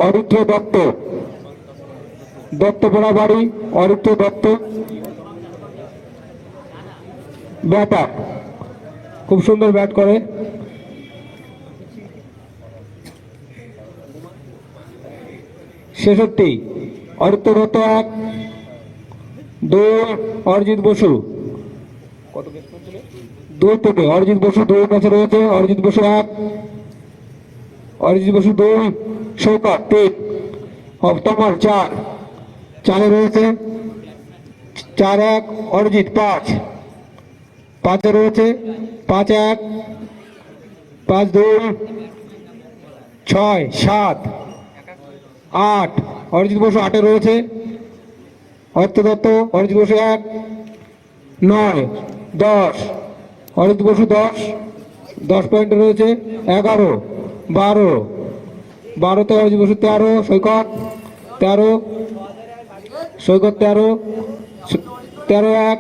অরিত্র দত্ত, দত্তপাড়া বাড়ি, অরিত্র দত্ত ব্যাটার, খুব সুন্দর ব্যাট করে। ছেষট্টি অরিত্র দত্ত 1, 2 অরিজিৎ বসু, 2 থেকে অরিজিৎ বসু 2 কাছে রয়েছে। অরিজিৎ বসু 1, অরিজিৎ বসু 2, সৌকত 3, তমাল 4, 4 রয়েছে। 4-1 অরিজিৎ 5, 5 রয়েছে। 5-1, 5-2, 6, 7, 8 অরিজিৎ বসু 8 রয়েছে। অরিত্র দত্ত, অরিজিৎ বসু 1, 9, 10 অরিজিৎ বসু 10, 10 পয়েন্টে রয়েছে। 11, 12, 12তে Arijit Basu 13, Saikat 13, Saikat 13, 13-1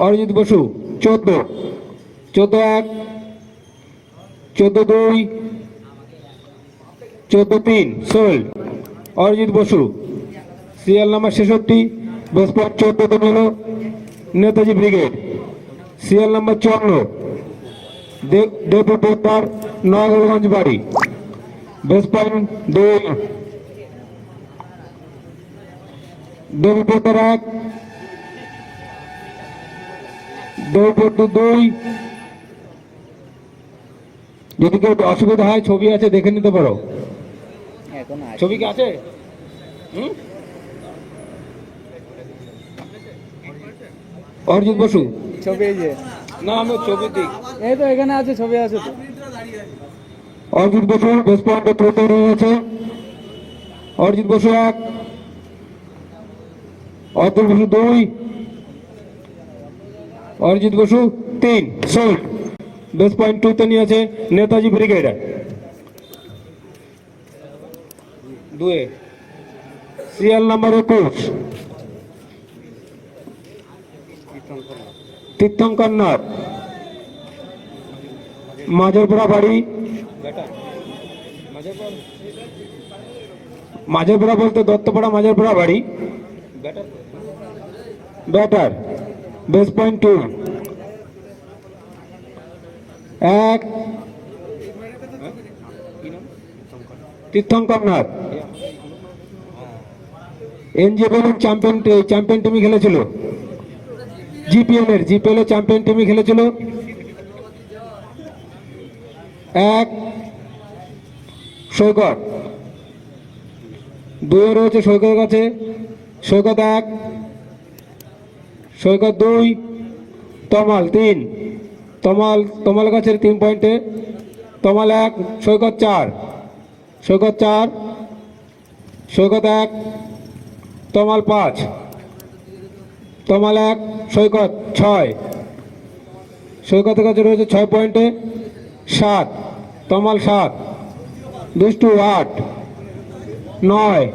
Arijit Basu 14, 14-1, 14-2, 14-3 sold Arijit Basu. Serial number 66, base point 14তে নিল Netaji brigade. Serial number 54, Debu Poddar, Nayaganj বাড়ি, বেস পয়েন্ট 2, দেবু পোদ্দার 1, দেবু পোদ্দার 2। যদি কেউ অসুবিধা হয় ছবি আছে দেখে নিতে পারো। ছবি কি আছে? অরিজিৎ বসু ছবি এই যে না, আমি ছবি দিক, এই তো এখানে আছে, ছবি আছে তো। অরিজিৎ বসু বেস পয়েন্টে তুলতে রয়েছে। Arijit Basu 1, Arijit Basu 2, Arijit Basu 3 sold. Base point 2তে নিয়েছে Netaji brigade. 2 serial number 21, Tirthankar Nath, Majherpara বাড়ি। মাঝেরপাড়া বলতে দত্তপাড়া মাঝেরপাড়া বাড়ি, batter, base point 2, 1 Tirthankar Nath. NGL champion টিমে খেলেছিল, জিপিএল এর চ্যাম্পিয়ন টিমে খেলেছিল। 1 সৈকত, 2 রয়েছে সৈকতের কাছে। সৈকত 1, সৈকত 2, তমাল 3, তমাল কাছে 3 পয়েন্টে। তমাল 1, সৈকত 4, সৈকত 4, সৈকত 1, তমাল 5, তমাল 1, সৈকত 6, সৈকতের কাছে রয়েছে 6 পয়েন্টে। 7 তমাল 7, দুষ্টু 8, 9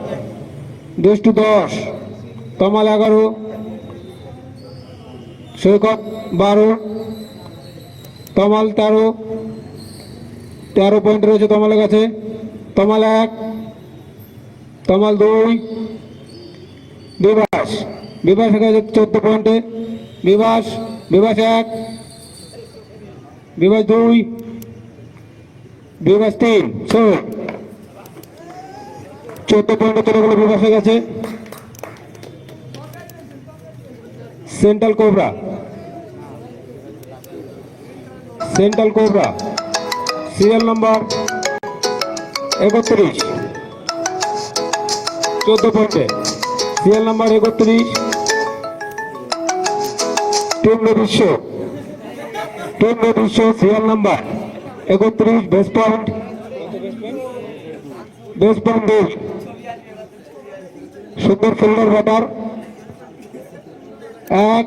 দুষ্টু 10, তমাল 11, সৈকত 12, তমাল 13, 13 পয়েন্ট রয়েছে তমালের কাছে। তমাল 1, তমাল 2, বিভাসের কাছে 14 পয়েন্টে। বিভাস 1, বিভাস 2, বিভাস 3 14 পয়েন্টে চলে গেল বিভাসের কাছে। সেন্ট্রাল কোবরা, সিরিয়াল নাম্বার 31, 14 পয়েন্টে। সিরিয়াল নাম্বার 31, টিম বিশ্ব, সিরিয়াল নাম্বার 31, বেস পয়েন্ট 2, সুন্দর ফিল্ডার ব্যাটার। 1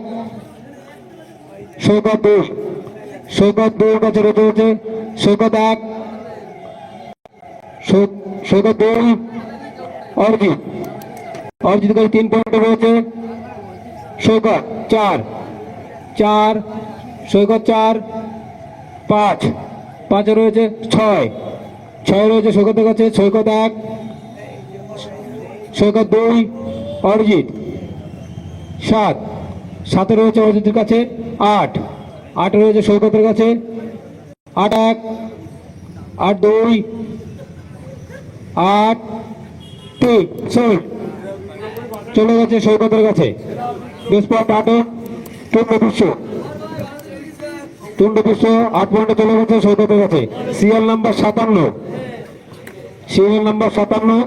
সৈকত 2 কাছে রয়েছে। সৈকত 1, সৈকত 2, অরিজিৎ কাছে 3 পয়েন্টে রয়েছে। সৈকত 4, সৈকত 4, 5 রয়েছে। ছয় রয়েছে সৈকতের কাছে, সৈকত 1, সৈকত 2, অরিজিৎ 7, 7 রয়েছে অরিজিতের কাছে, 8, 8 রয়েছে সৈকতের কাছে, 8 1, 8 2, 8 3, চলে গেছে সৈকতের কাছে। বেশ পয়েন্ট 8 টুন্ডু বিশ্ব 8 পয়েন্টে চলে গেছে সৈকতের কাছে। সিরিয়াল নাম্বার 57, সিরিয়াল নাম্বার 57,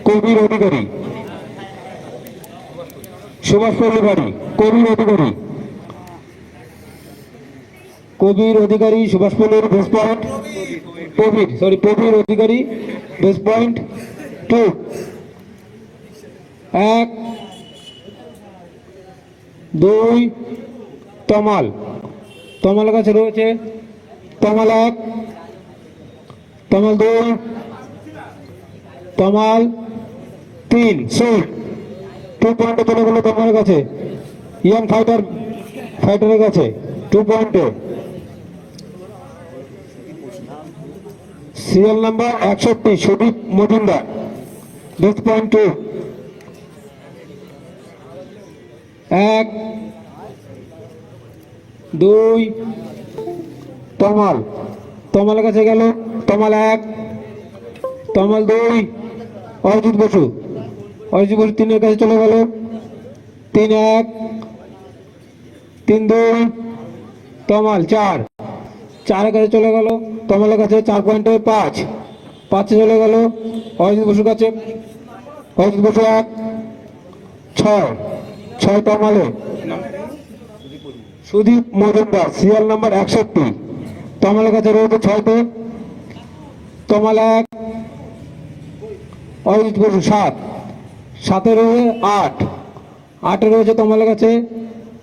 কবির অধিকারী, সুভাষপল্লী বাড়ি, কবির অধিকারী, কবির অধিকারী সুভাষপল্লীর বেস পয়েন্ট, প্রবীর অধিকারী বেস পয়েন্ট 2, 1 2, তমালের কাছে রয়েছে, তমাল 1, তমাল 2, তমাল 3, 2 পয়েন্টে চলে গেল তমালের কাছে। ইয়াং ফাইটারের কাছে 2 পয়েন্টে। Serial number 61, Sudip Majumdar, base point 2, 1 2, তমালের কাছে গেল, তমাল 1, তমাল 2, অরিজিৎ বসু 3 এর কাছে চলে গেল, 3 1, 3 2, তমাল 4 এর কাছে চলে গেল, তমালের কাছে 4 পয়েন্টে 5 চলে গেল অরিজিৎ বসুর কাছে, অরিজিৎ বসু 1, 6 তমালে। সুদীপ মজুমদার সিরিয়াল নাম্বার 61, তমালের কাছে রয়েছে 6তে, তমাল 1, অরিজিৎ বসু 7 রয়েছে 8 রয়েছে তমালের কাছে,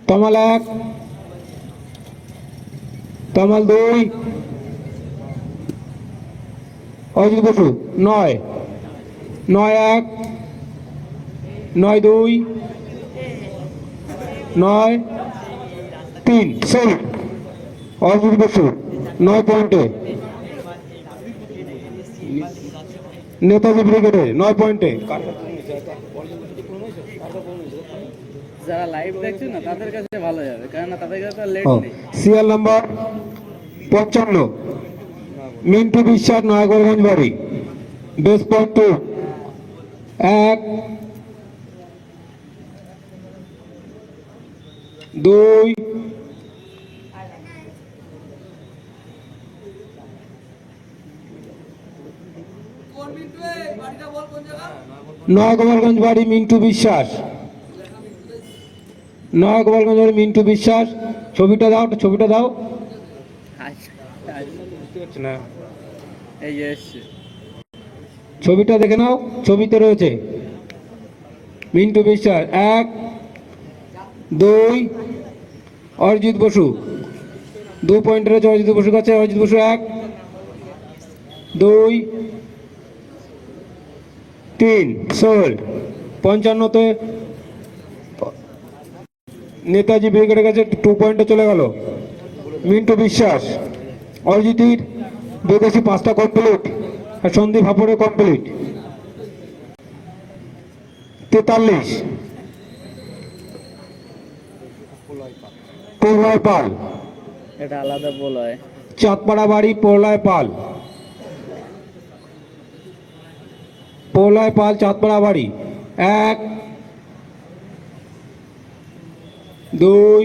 তমাল 1, তমাল 2, অরিজিৎ বসু 9 1, 9 2, 9 3, অরিজিৎ বসু 9 পয়েন্টে। নেতাজি ব্রিগেডে 9 পয়েন্টে। যারা লাইভ দেখছে না তাদের কাছে ভালো যাবে, কারণ তাদের কাছে লেট নেই। সিরিয়াল নাম্বার 55, মিন্টু বিশ্বাস, নয়াগড়গঞ্জ বাড়ি, বেস পয়েন্ট 2, 1 2, নয়াগোপালগঞ্জ বাড়ি মিন্টু বিশ্বাস, নয়াগোপালগঞ্জ বাড়ি মিন্টু বিশ্বাস। ছবিটা দাও। না, এই যে এসছে ছবিটা দেখে নাও, ছবিতে রয়েছে মিন্টু বিশ্বাস 1 2, অরিজিৎ বসু 2 পয়েন্টে রয়েছে অরিজিৎ বসুর কাছে, অরিজিৎ বসু 1 2 3, 55তে নেতাজি ব্রিগেডের কাছে 2 পয়েন্টে চলে গেল মিন্টু বিশ্বাস। অরিজিতের বিদেশি 5টা কমপ্লিট, আর সন্দীপ হাপড়ে কমপ্লিট 43। প্রলয় পাল, এটা আলাদা বলয়, চাঁদপাড়া বাড়ি প্রলয় পাল, চাঁদপাড়া বাড়ি 1 2,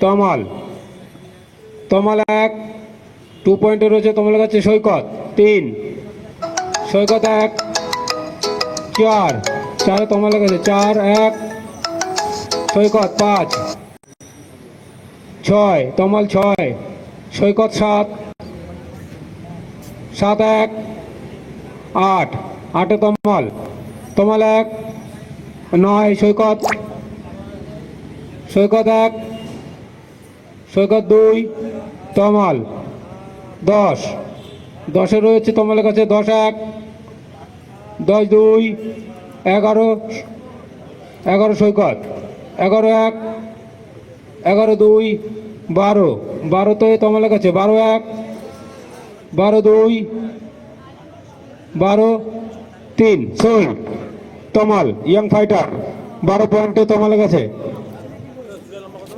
তমাল 1 2 পয়েন্টে রয়েছে তমালের কাছে। সৈকত 3, সৈকত 1 4 তমালের কাছে 4 1, সৈকত 5 6, তমাল 6, সৈকত 7 1 8 তমাল 1 9, সৈকত 1, সৈকত 2, তমাল 10 রয়েছে তমালের কাছে 10 1, 10 2, 11 সৈকত 11 1, 11 2, 12 তো তমালের কাছে 12 1, 12-2, 12-3 সোল্ড। তমাল ইয়াং ফাইটার 12 পয়েন্টে তমালের কাছে,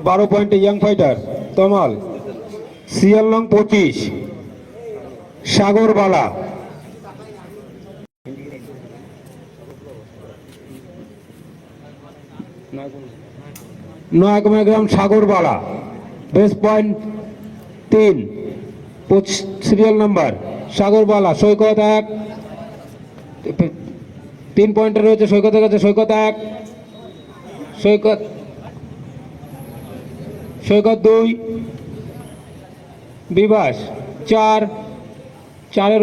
12 পয়েন্টে ইয়াং ফাইটার তমাল। সিএল নং 25 Sagarbala, Nayagram Sagarbala, base point 3 serial number Sagarbala. Saikat 1, 3 পয়েন্টে রয়েছে সৈকতের কাছে। সৈকত 1, সৈকত 2, বিভাস 4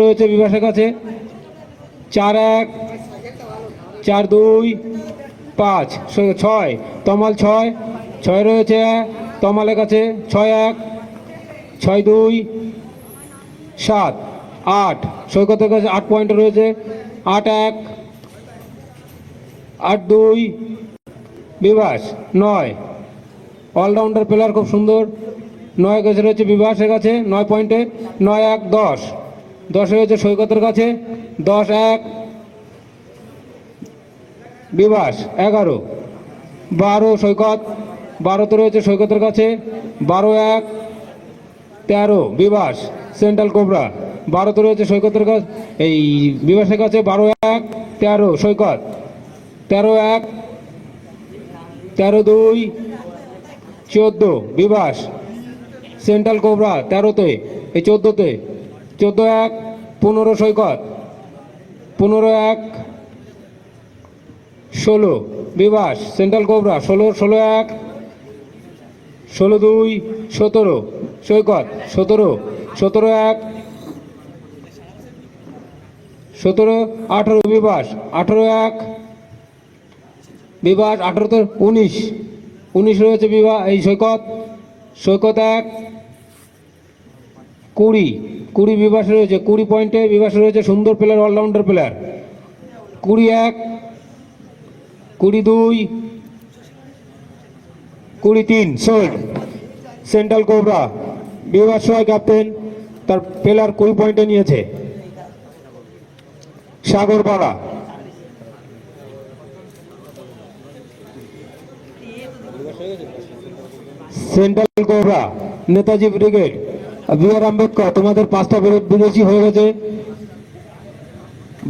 রয়েছে বিভাসের কাছে। 4-1, 4-2, 5, 6 তমাল 6 রয়েছে তমালের কাছে। 6-1, 6-2, 7, 8 সৈকতের কাছে। 8 পয়েন্টে রয়েছে। 8-1, 8-2 বিভাস। 9 অলরাউন্ডার প্লেয়ার, খুব সুন্দর। 9 কাছে রয়েছে বিভাসের কাছে 9 পয়েন্টে। 9-1, 10 রয়েছে সৈকতের কাছে। 10-1 বিভাস। 11, 12 সৈকত, 12তে রয়েছে সৈকতের কাছে। 12-1, 13 বিভাস সেন্ট্রাল কোবরা। 12তে রয়েছে সৈকতের কাছে, এই বিভাসের কাছে। 12-1, 13 সৈকত। 13-1, 13-2, 14 বিভাস সেন্ট্রাল কোবরা। 13তে, এই 14তে। 14-1, 15 সৈকত। 15-1, 16 বিভাস সেন্ট্রাল কোবরা। 16-1, 16-2, 17 সৈকত। 17-1, 17-18 বিভাস। 18-1 বিভাস। 18তে 19 রয়েছে বিভাস, এই সৈকত। 1 20 বিভাসে রয়েছে। 20 পয়েন্টে বিভাসে রয়েছে। সুন্দর player, all rounder player. 21, 22, 23 sold central cobra. Bibhas Sahay captain, তার প্লেয়ার 20 পয়েন্টে নিয়েছে। Sagarpara central cobra, Netaji brigade, B R. Ambedkar. তোমাদের 5টা বিদেশি হয়ে গেছে,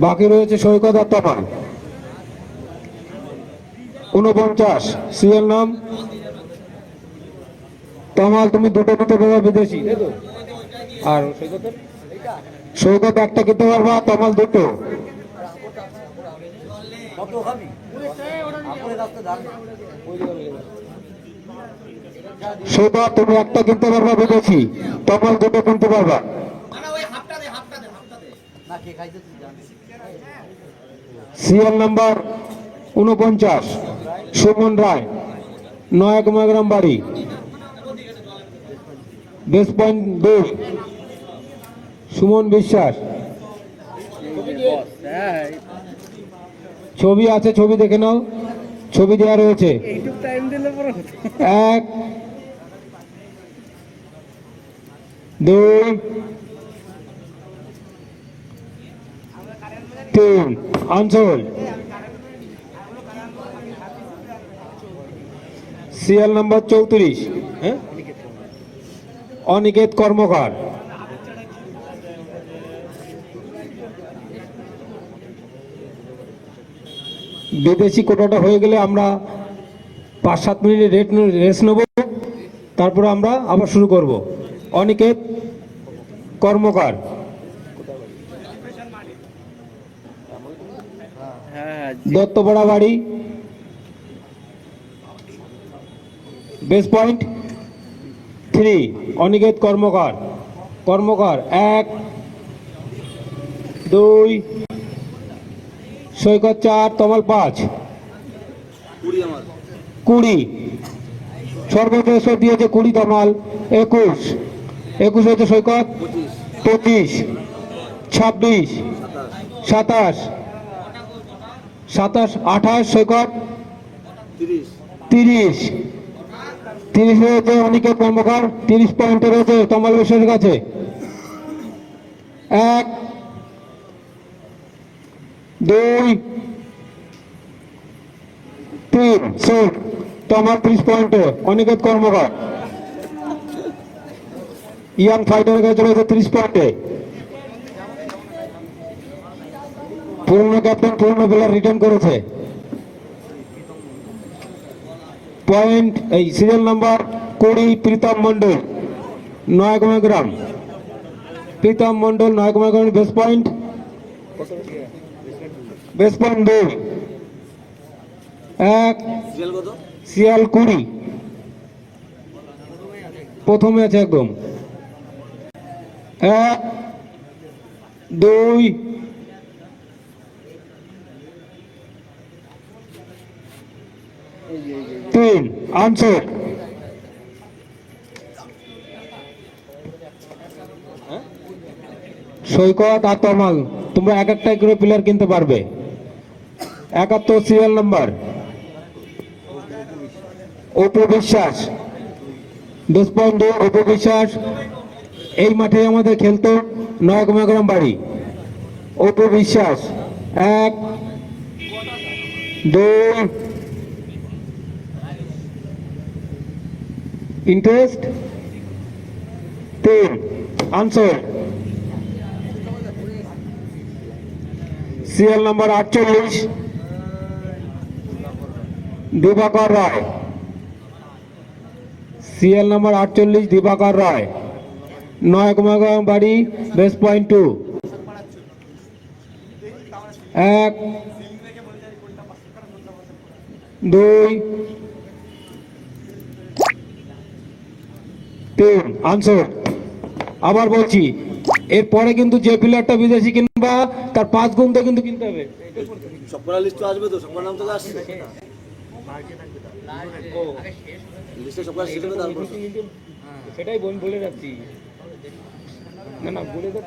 বাকি রয়েছে সৈকত আর তমাল। 49 সিএল নাম তমাল। তুমি দুটো নিতে পারবা বিদেশি, আর সৈকত একটা কিনতে পারবা, তমাল দুটো। সৈকত তুমি একটা কিনতে পারবা বিদেশি, তমাল দুটো কিনতে পারবা। সিএল নাম্বার 49 সুমন রায়, নয়াগ্রাম বাড়ি, বেস পয়েন্ট 2 সুমন বিশ্বাস। ছবি আছে, ছবি দেখে নাও, ছবি দেওয়া রয়েছে। 1 2 3 অঞ্চল। সিএল নাম্বার 34 অনিকেত কর্মকার। বিদেশি কোটাটা হয়ে গেলে আমরা 5-7 মিনিট রেস্ট নেব, তারপরে আমরা আবার শুরু করব। অনিকেত কর্মকার, দত্তপাড়া বাড়ি, বেস পয়েন্ট 3 অনিকেত কর্মকার। 1 2 সৈকত 4 তমাল 5 20 সর্বশেষ দিয়েছে 20 তমাল। 21 হয়েছে সৈকত। 25 26 27 28 সৈকত। 30 রয়েছে অনিকেত কর্মকার। 30 পয়েন্টে রয়েছে তমাল বিশ্বের কাছে। এক, দুই, তিন। শোট তোমার 30 পয়েন্টে। অনিকেত কর্মকার ইয়াং ফাইটারের কাছে চলে গেছে 30 পয়েন্টে। পুরনো ক্যাপ্টেন পুরনো প্লেয়ার রিটার্ন করেছে পয়েন্ট। এই serial number 20 Pritam Mondal Nayagram. Pritam Mondal Nayagram base point 2। এক, সিয়াল 20 প্রথমে আছে একদম। এক, দুই, তিন। আনসার সৈকত আর তমাল, তোমরা এক একটা করে প্লেয়ার কিনতে পারবে। 71 সিরিয়াল নাম্বার অপু বিশ্বাস 10.2। অপু বিশ্বাস এই মাঠে আমাদের খেলতো নয়াগ্রাম বাড়ি। Apu Biswas 1, 2, interest 3। Answer serial number 48 দিবাকর রায়। সিরিয়াল নাম্বার 48 দিবাকর রায় নয়াগ্রাম বাড়ি বেস পয়েন্ট 2। 1, 2, 3। আনসার আবার বলছি, এরপরে কিন্তু যে প্লেয়ারটা বিদেশি কিনবা তার 5 গুণ তো কিন্তু কিনতে হবে। সবকটা লিস্ট আসবে তো, সবকটা নাম তো আসছে লিস্টে সবকটা সিট হবে তারপর। সেটাই বলে যাচ্ছি। না না বলে দাও।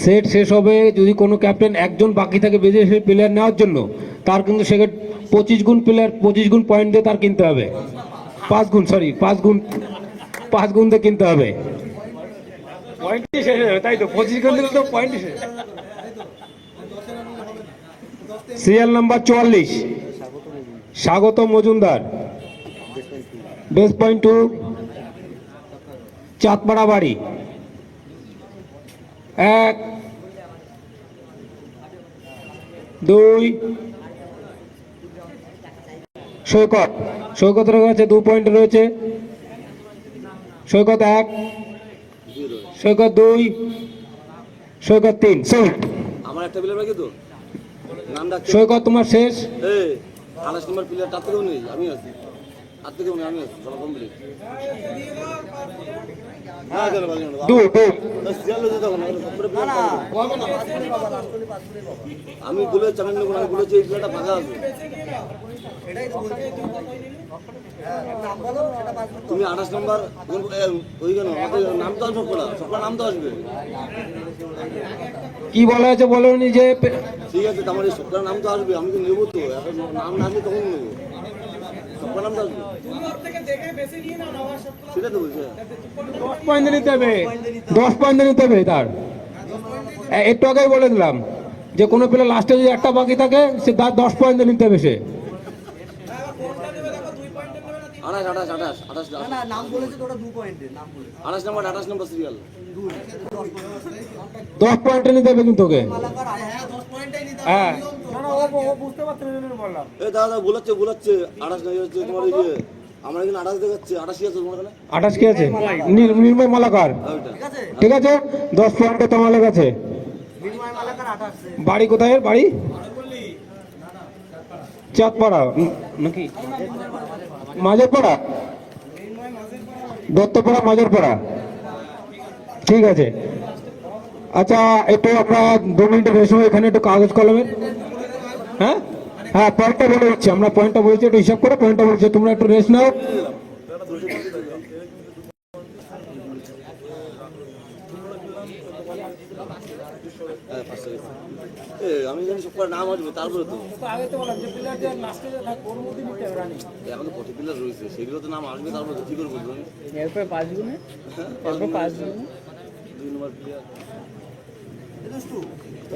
সেট শেষ হবে যদি কোনো ক্যাপ্টেন একজন বাকি থাকে বিদেশি প্লেয়ার নেওয়ার জন্য, তার কিন্তু সেক্ষেত্রে 25 গুণ প্লেয়ার 25 গুণ পয়েন্ট দিয়ে তার কিনতে হবে। 5 গুণ, সরি 5 গুণ দিয়ে কিনতে হবে। পয়েন্টই শেষ হয়ে যাবে, তাই তো 25 গুণ দিলে তো পয়েন্টই শেষ। সিরিয়াল নাম্বার 44 স্বাগত মজুমদার বেস পয়েন্ট 2 চাঁদপাড়া বাড়ি। 1, 2। সৈকতের কাছে 2 পয়েন্ট রয়েছে। সৈকত 1, সৈকত 2, সৈকত 3। আমার একটা প্লেয়ার বাকি তো, নাম ডাকতে সৈকত তোমার শেষ। এই 28 নম্বর প্লেয়ার তার থেকেও নেই, আমি আছি। আর থেকেও নেই, আমি আছি। চলো কমপ্লিট। হ্যাঁ চলো বাকি না। 2। সিরিয়াল হয়ে তখন আমি বলেছি, আমি বলেছি এই প্লেয়ারটা ফাঁকা আছে। তুমি 28 নম্বর ওই কেন আমাদের নাম তো আসবে, সবকটা নাম তো আসবে। কি বলা আছে বলো যে ঠিক আছে, আমার এই সবকটা নাম তো আসবে, আমি তো নেবো তো। এখন নাম না আসবে তখন নেবো, সবকটা নাম তো আসবে। সেটা তো বলছে 10 পয়েন্ট নিতে হবে। 10 পয়েন্ট নিতে হবে তার। একটু আগেই বলে দিলাম যে কোনো প্লেয়ার লাস্টে যদি একটা বাকি থাকে সে তার 10 পয়েন্ট নিতে হবে সে। 28 নম্বর সিরিয়াল 10 পয়েন্ট নিতে হবে কিন্তু ওকে। হ্যাঁ এই দাদা বলাচ্ছে 28 নাই হচ্ছে তোমার এই যে আমার এখানে 28 দেখাচ্ছে, 88 আছে তোমার এখানে। 28 কি আছে? নির্ময় মালাকার। ঠিক আছে 10 পয়েন্টে তোমার কাছে। বাড়ি কোথায়? বাড়ি চাঁদপাড়া নাকি মাঝেরপাড়া? দত্তপাড়া মাঝেরপাড়া। ঠিক আছে আচ্ছা, একটু আমরা 2 মিনিটের রেস্ট নেবো এখানে, একটু কাগজ কলমের। হ্যাঁ হ্যাঁ পয়েন্টটা বলে দিচ্ছি, আমরা পয়েন্টটা বলছি, একটু হিসাব করে পয়েন্টটা বলছি, তোমরা একটু রেস্ট নাও। হ্যাঁ ফার্স্ট গেছে। আমি জানি সবকটার নাম আসবে তারপরে তো আগে তো বললাম যে প্লেয়ার যে লাস্টে থাকবে ওর মধ্যে নিতে হবে রানিং। এখন তো কত প্লেয়ার রয়েছে সেগুলো তো নাম আসবে তারপরে তো কি করে বলবো আমি? এরপরে 5 গুণে এরপর 5 গুণে 2 নম্বর প্লেয়ার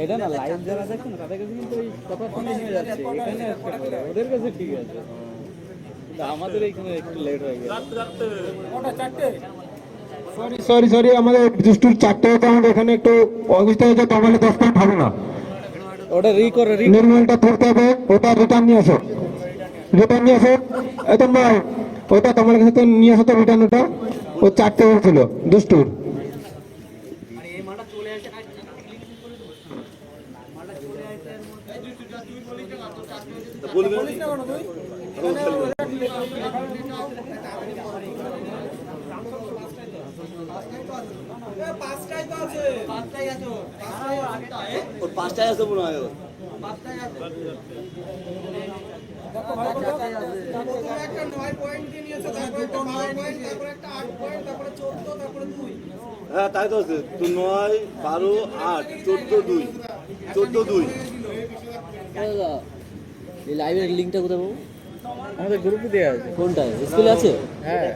এটা না লাইভ যারা দেখুন তাদের কাছে কিন্তু ওই কথা শুনে নিয়ে যাচ্ছে এখানে একটা করে ওদের কাছে ঠিক আছে কিন্তু আমাদের এখানে একটু লেট হয়ে গেল সরি সরি আমাদের দুষ্টুর 4টে হতে আমাদের এখানে একটু অবস্থা হয়েছে, তাহলে 10 পয়েন্ট হবে না। ওটা করে নির্মলটা ধরতে হবে, ওটা রিটার্ন নিয়ে আসো, রিটার্ন নিয়ে আসো। এই তোমরা ওটা তোমার কাছে তো নিয়ে আসো তো রিটার্ন, ওটা ও 4টে হয়েছিল দুষ্টুর। বলবে ওর 5টায় আছে মনে হয় ওর। হ্যাঁ তাই তো আছে তো 9, 12, 8, 14, 2, 14, 2। এই লাইভের লিংকটা কোথায় পাবো? আমাদের গ্রুপে দেওয়া আছে। কোনটা স্কুলে আছে? হ্যাঁ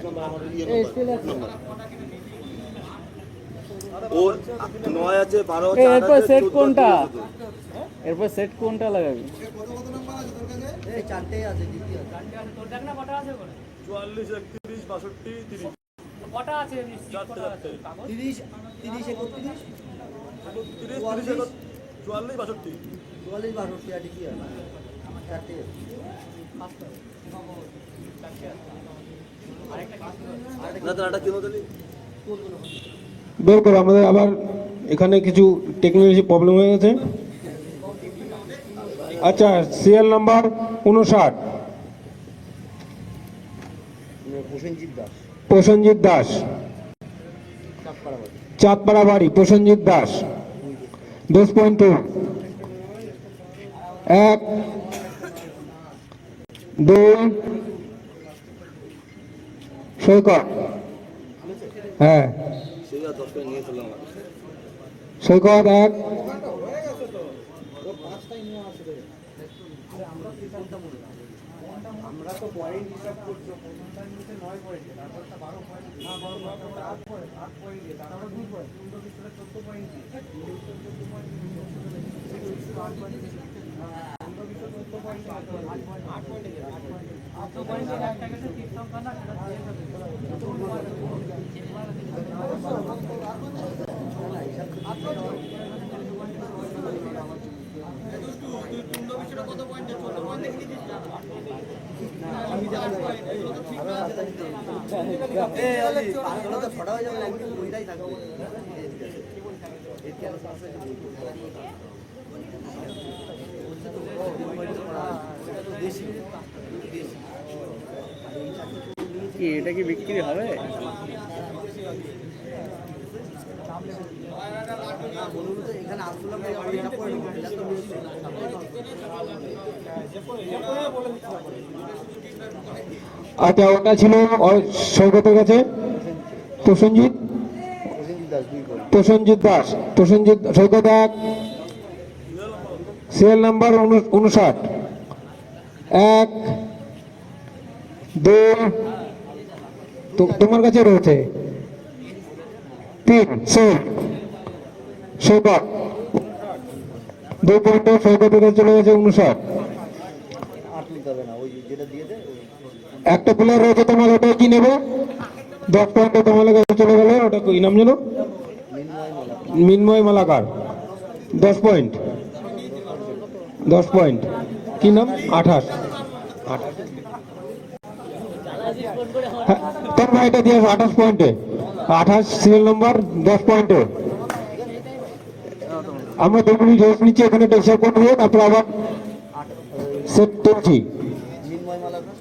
ও 9 আছে, 12 আছে, 8 এরপর আছে, সেট 14 কোনটা আছে। এরপর সেট কোনটা লাগাবি? এই চারটেই আছে, দ্বিতীয়। 44, 31, 62, 30। 30, 31, 32, 44, 62। 44, 62 আর কি আছে? চারটেই আছে। না তো এটা কি হতো নি? বের করো, আমাদের আবার এখানে কিছু টেকনোলজি প্রবলেম হয়ে গেছে। আচ্ছা, সিরিয়াল নাম্বার 59, প্রসেনজিৎ দাস, প্রসেনজিৎ দাস, চাঁদপাড়া বাড়ি। চাঁদপাড়া বাড়ি, প্রসেনজিৎ দাস, 10.2। 1, 2, সৈকত, হ্যাঁ সেই 10 করে নিয়ে চললাম আর। সৈকত 1, আমরা তো পয়েন্ট হিসাব করছি, প্রথমটা নিচে 9 পয়েন্টে, তারপরটা 12 পয়েন্ট, না 12 পয়েন্ট, 8 পয়েন্ট, 8 পয়েন্টে, তারপর 2 point, 14 point, 14 point, 8 point, 14 point, 8 পয়েন্টে, 8 পয়েন্টে একটা গেছে ঠিক সংখ্যা না, সেটা দিয়ে যাবে। ছটা হয়ে যাবে, একদিন ওইটাই থাকবে। কি এটা কি বিক্রি হবে? এখানে আসলাম এটা করে নেবো, এটা তো বেশি না। আচ্ছা ওটা ছিল সৈকতের কাছে। প্রসেনজিৎ, প্রসেনজিৎ দাস, প্রসেনজিৎ, সৈকত 1, সিরিয়াল নাম্বার 59, 1, 2, তোমার কাছে রয়েছে 3, সৈকত 2 পয়েন্ট, সৈকতের কাছে চলে গেছে 59। 8 নিতে হবে না, ওই যেটা দিয়ে দেয়। একটা প্লেয়ার রয়েছে তোমার, ওটা কি নেবে? 10 পয়েন্ট তোমার কাছে চলে গেল, ওটা কি নাম জানো? মিনময় মালাকার, 10 পয়েন্ট, 10 পয়েন্ট। কি নাম? 28। তোর ভাইটা দিয়ে 28 পয়েন্টে, 28 সিরিয়াল নম্বর, 10 পয়েন্টে। আমরা 2 মিনিট রেস্ট নিচ্ছি, এখানে টেক্সচার করবো, তারপর আবার সেট করছি। মিনময় মালাকার।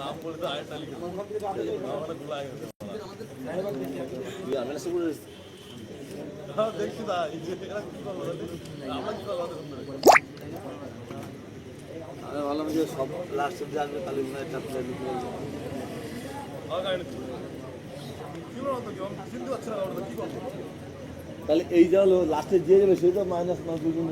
নাম বলে তো আরেকটা লিখে আমি না করে দেখছি না আমি ভাবলাম যে সব লাস্ট অব্দি আসবে তাহলে মনে হয় চাপটা তাহলে এই যা হলো লাস্টে দিয়ে যাবে সেটা মাইনাস না দুজন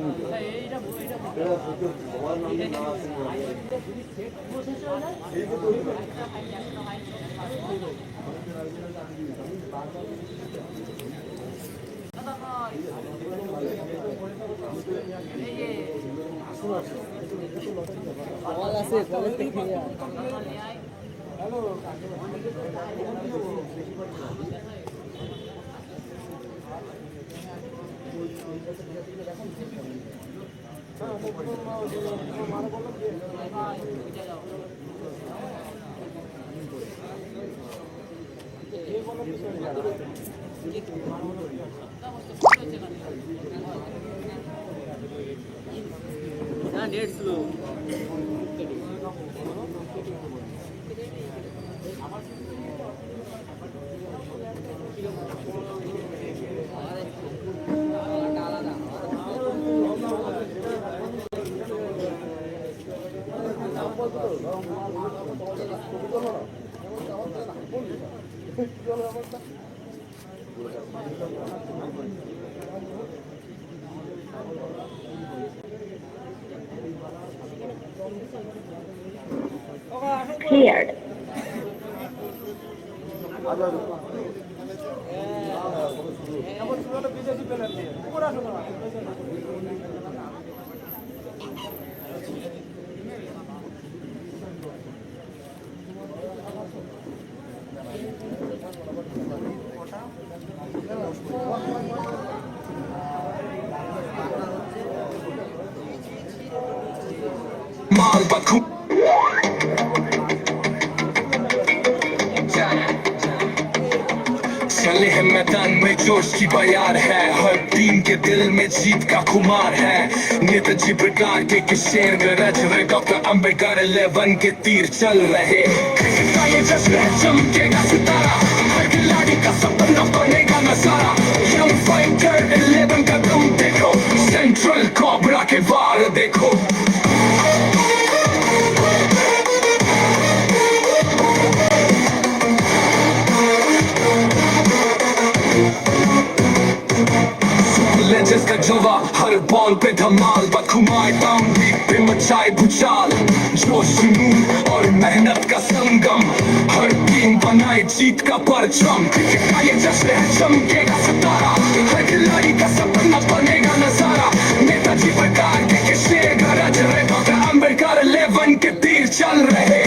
নেট স্লো Cleared. चले हैं मैदान में जोश की बयार है हर टीम के दिल में जीत का खुमार है नेताजी ब्रिटानिया के शेर गरज रहे डॉक्टर अंबेडकर 11 के तीर चल रहे क्रिकेट का ये जश्न है चमकेगा सितारा हर खिलाड़ी का सपना बनेगा नजारा यंग फाइटर 11 का तुम देखो सेंट्रल कोबरा के वार देखो जिसका जवा हर बॉल पे धमाल बदखुमाए तामदीप पे मचाए भूचाल जोश जुनून और मेहनत का संगम हर टीम बनाए जीत का परचम क्रिकेट का ये जश्न है चमकेगा सितारा हर खिलाड़ी का सपना बनेगा नजारा नेताजी ब्रिटानिया के शेर गरज रहे डॉक्टर अंबेडकर 11 के तीर चल रहे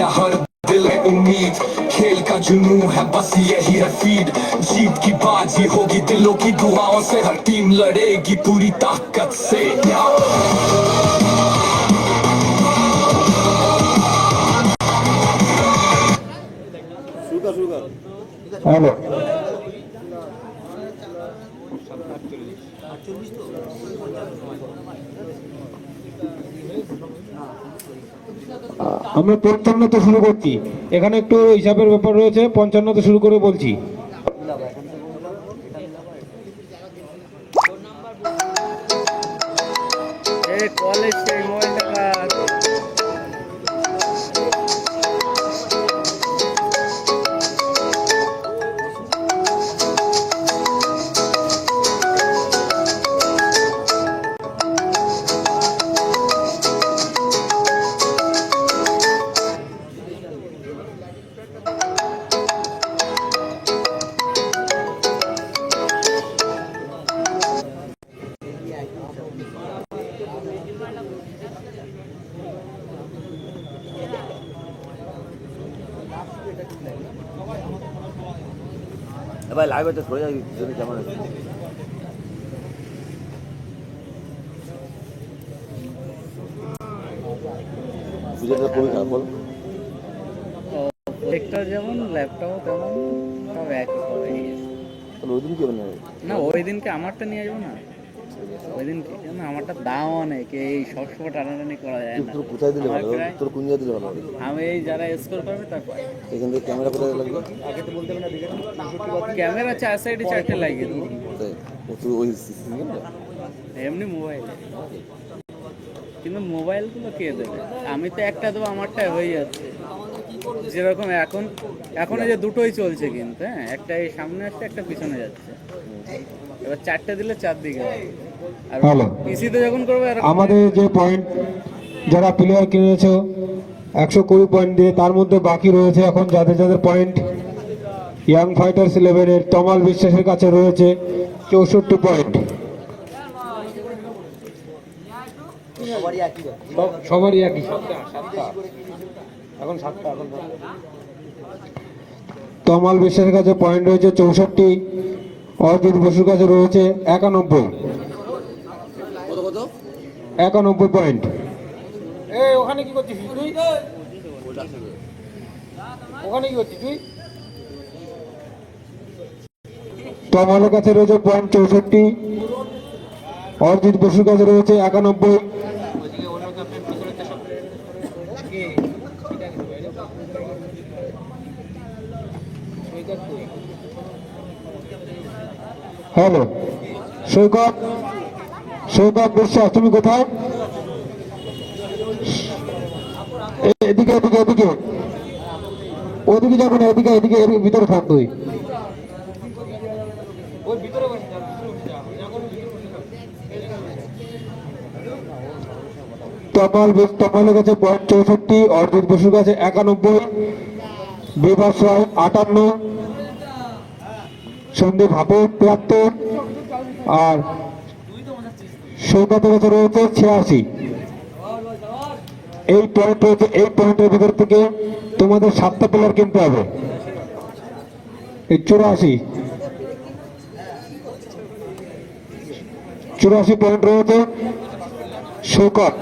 हर दिल है उम्मीद खेल का जुनून है बस यही है फीड जीत की बाजी होगी दिलों की दुआओं से हर टीम लड़ेगी पूरी ताकत से हेलो আমরা 55 শুরু করছি এখানে একটু হিসাবের ব্যাপার রয়েছে 55 শুরু করে বলছি কলেজ মোবাইলটা भाई लाइव है तो थोड़ा जमा প্রজেক্টটা খুবই খারাপ বল প্রজেক্টর যেমন ল্যাপটপও তেমন সব এক হয়ে গেছে তাহলে ওই দিন কি মানে না ওই দিনকে আমারটা নিয়ে আসবো না, ওই দিনকে কেন আমারটা দাম অনেক, এই সবসময় টানাটানি করা যায় না। তোর কোথায় দিলে আমার ভালো প্রায়- তোর কোন জায়গায় দিলে ভালো হবে? আমি এই যারা স্কোর করবে তারপর এখান থেকে ক্যামেরা কোথায় লাগবে? ক্যামেরা 4 সাইডে 4টে লাগিয়ে দেবো, কোথায়? ও তো ওই সিঙ্গেল না? এমনি মোবাইল। কিন্তু মোবাইলগুলো কে দেবে? আমি তো একটা দেবো, আমারটাই হয়ে যাচ্ছে। যেরকম এখন এখন এই যে দুটোই চলছে কিন্তু, হ্যাঁ, একটা এই সামনে আসছে, একটা পিছনে যাচ্ছে। এবার 4টে দিলে 4 দিকে হবে। আর ভালো। পিসিতে যখন করবো এরকম আমাদের যে পয়েন্ট যারা প্লেয়ার কিনেছো 120 পয়েন্ট দিয়ে, তার মধ্যে বাকি রয়েছে এখন যাদের যাদের পয়েন্ট ইয়াং ফাইটার্স 11-এর তমাল বিশ্বাসের কাছে রয়েছে 64 পয়েন্ট। সবারই একই এখন 7টা এখন তমাল বিশ্বাসের কাছে পয়েন্ট রয়েছে 64, অজিত বসুর কাছে রয়েছে 91 কত কত? 91 পয়েন্ট। এই ওখানে কি করছিস তুই? ওখানে কি করছিস তুই? তমালের কাছে রয়েছে পয়েন্ট 64, অজিত বসুর কাছে রয়েছে 91। হ্যালো সৈকত, সৈকত বিশ্বাস তুমি কোথায়? এদিকে এদিকে এদিকে, ওদিকে যাবো না, এদিকে এদিকে, এর ভিতরে থাক তুই। তমালের কাছে পয়েন্ট 64, অর্জিত বসুর কাছে 91, বিভাস রায় 58, সন্দীপ হাপে 73, আর সৌগতের কাছে রয়েছে 86। এই পয়েন্ট রয়েছে, এই পয়েন্টের ভিতর থেকে তোমাদের 7টা প্লেয়ার কিনতে হবে। এই 84 পয়েন্ট রয়েছে সৌগত।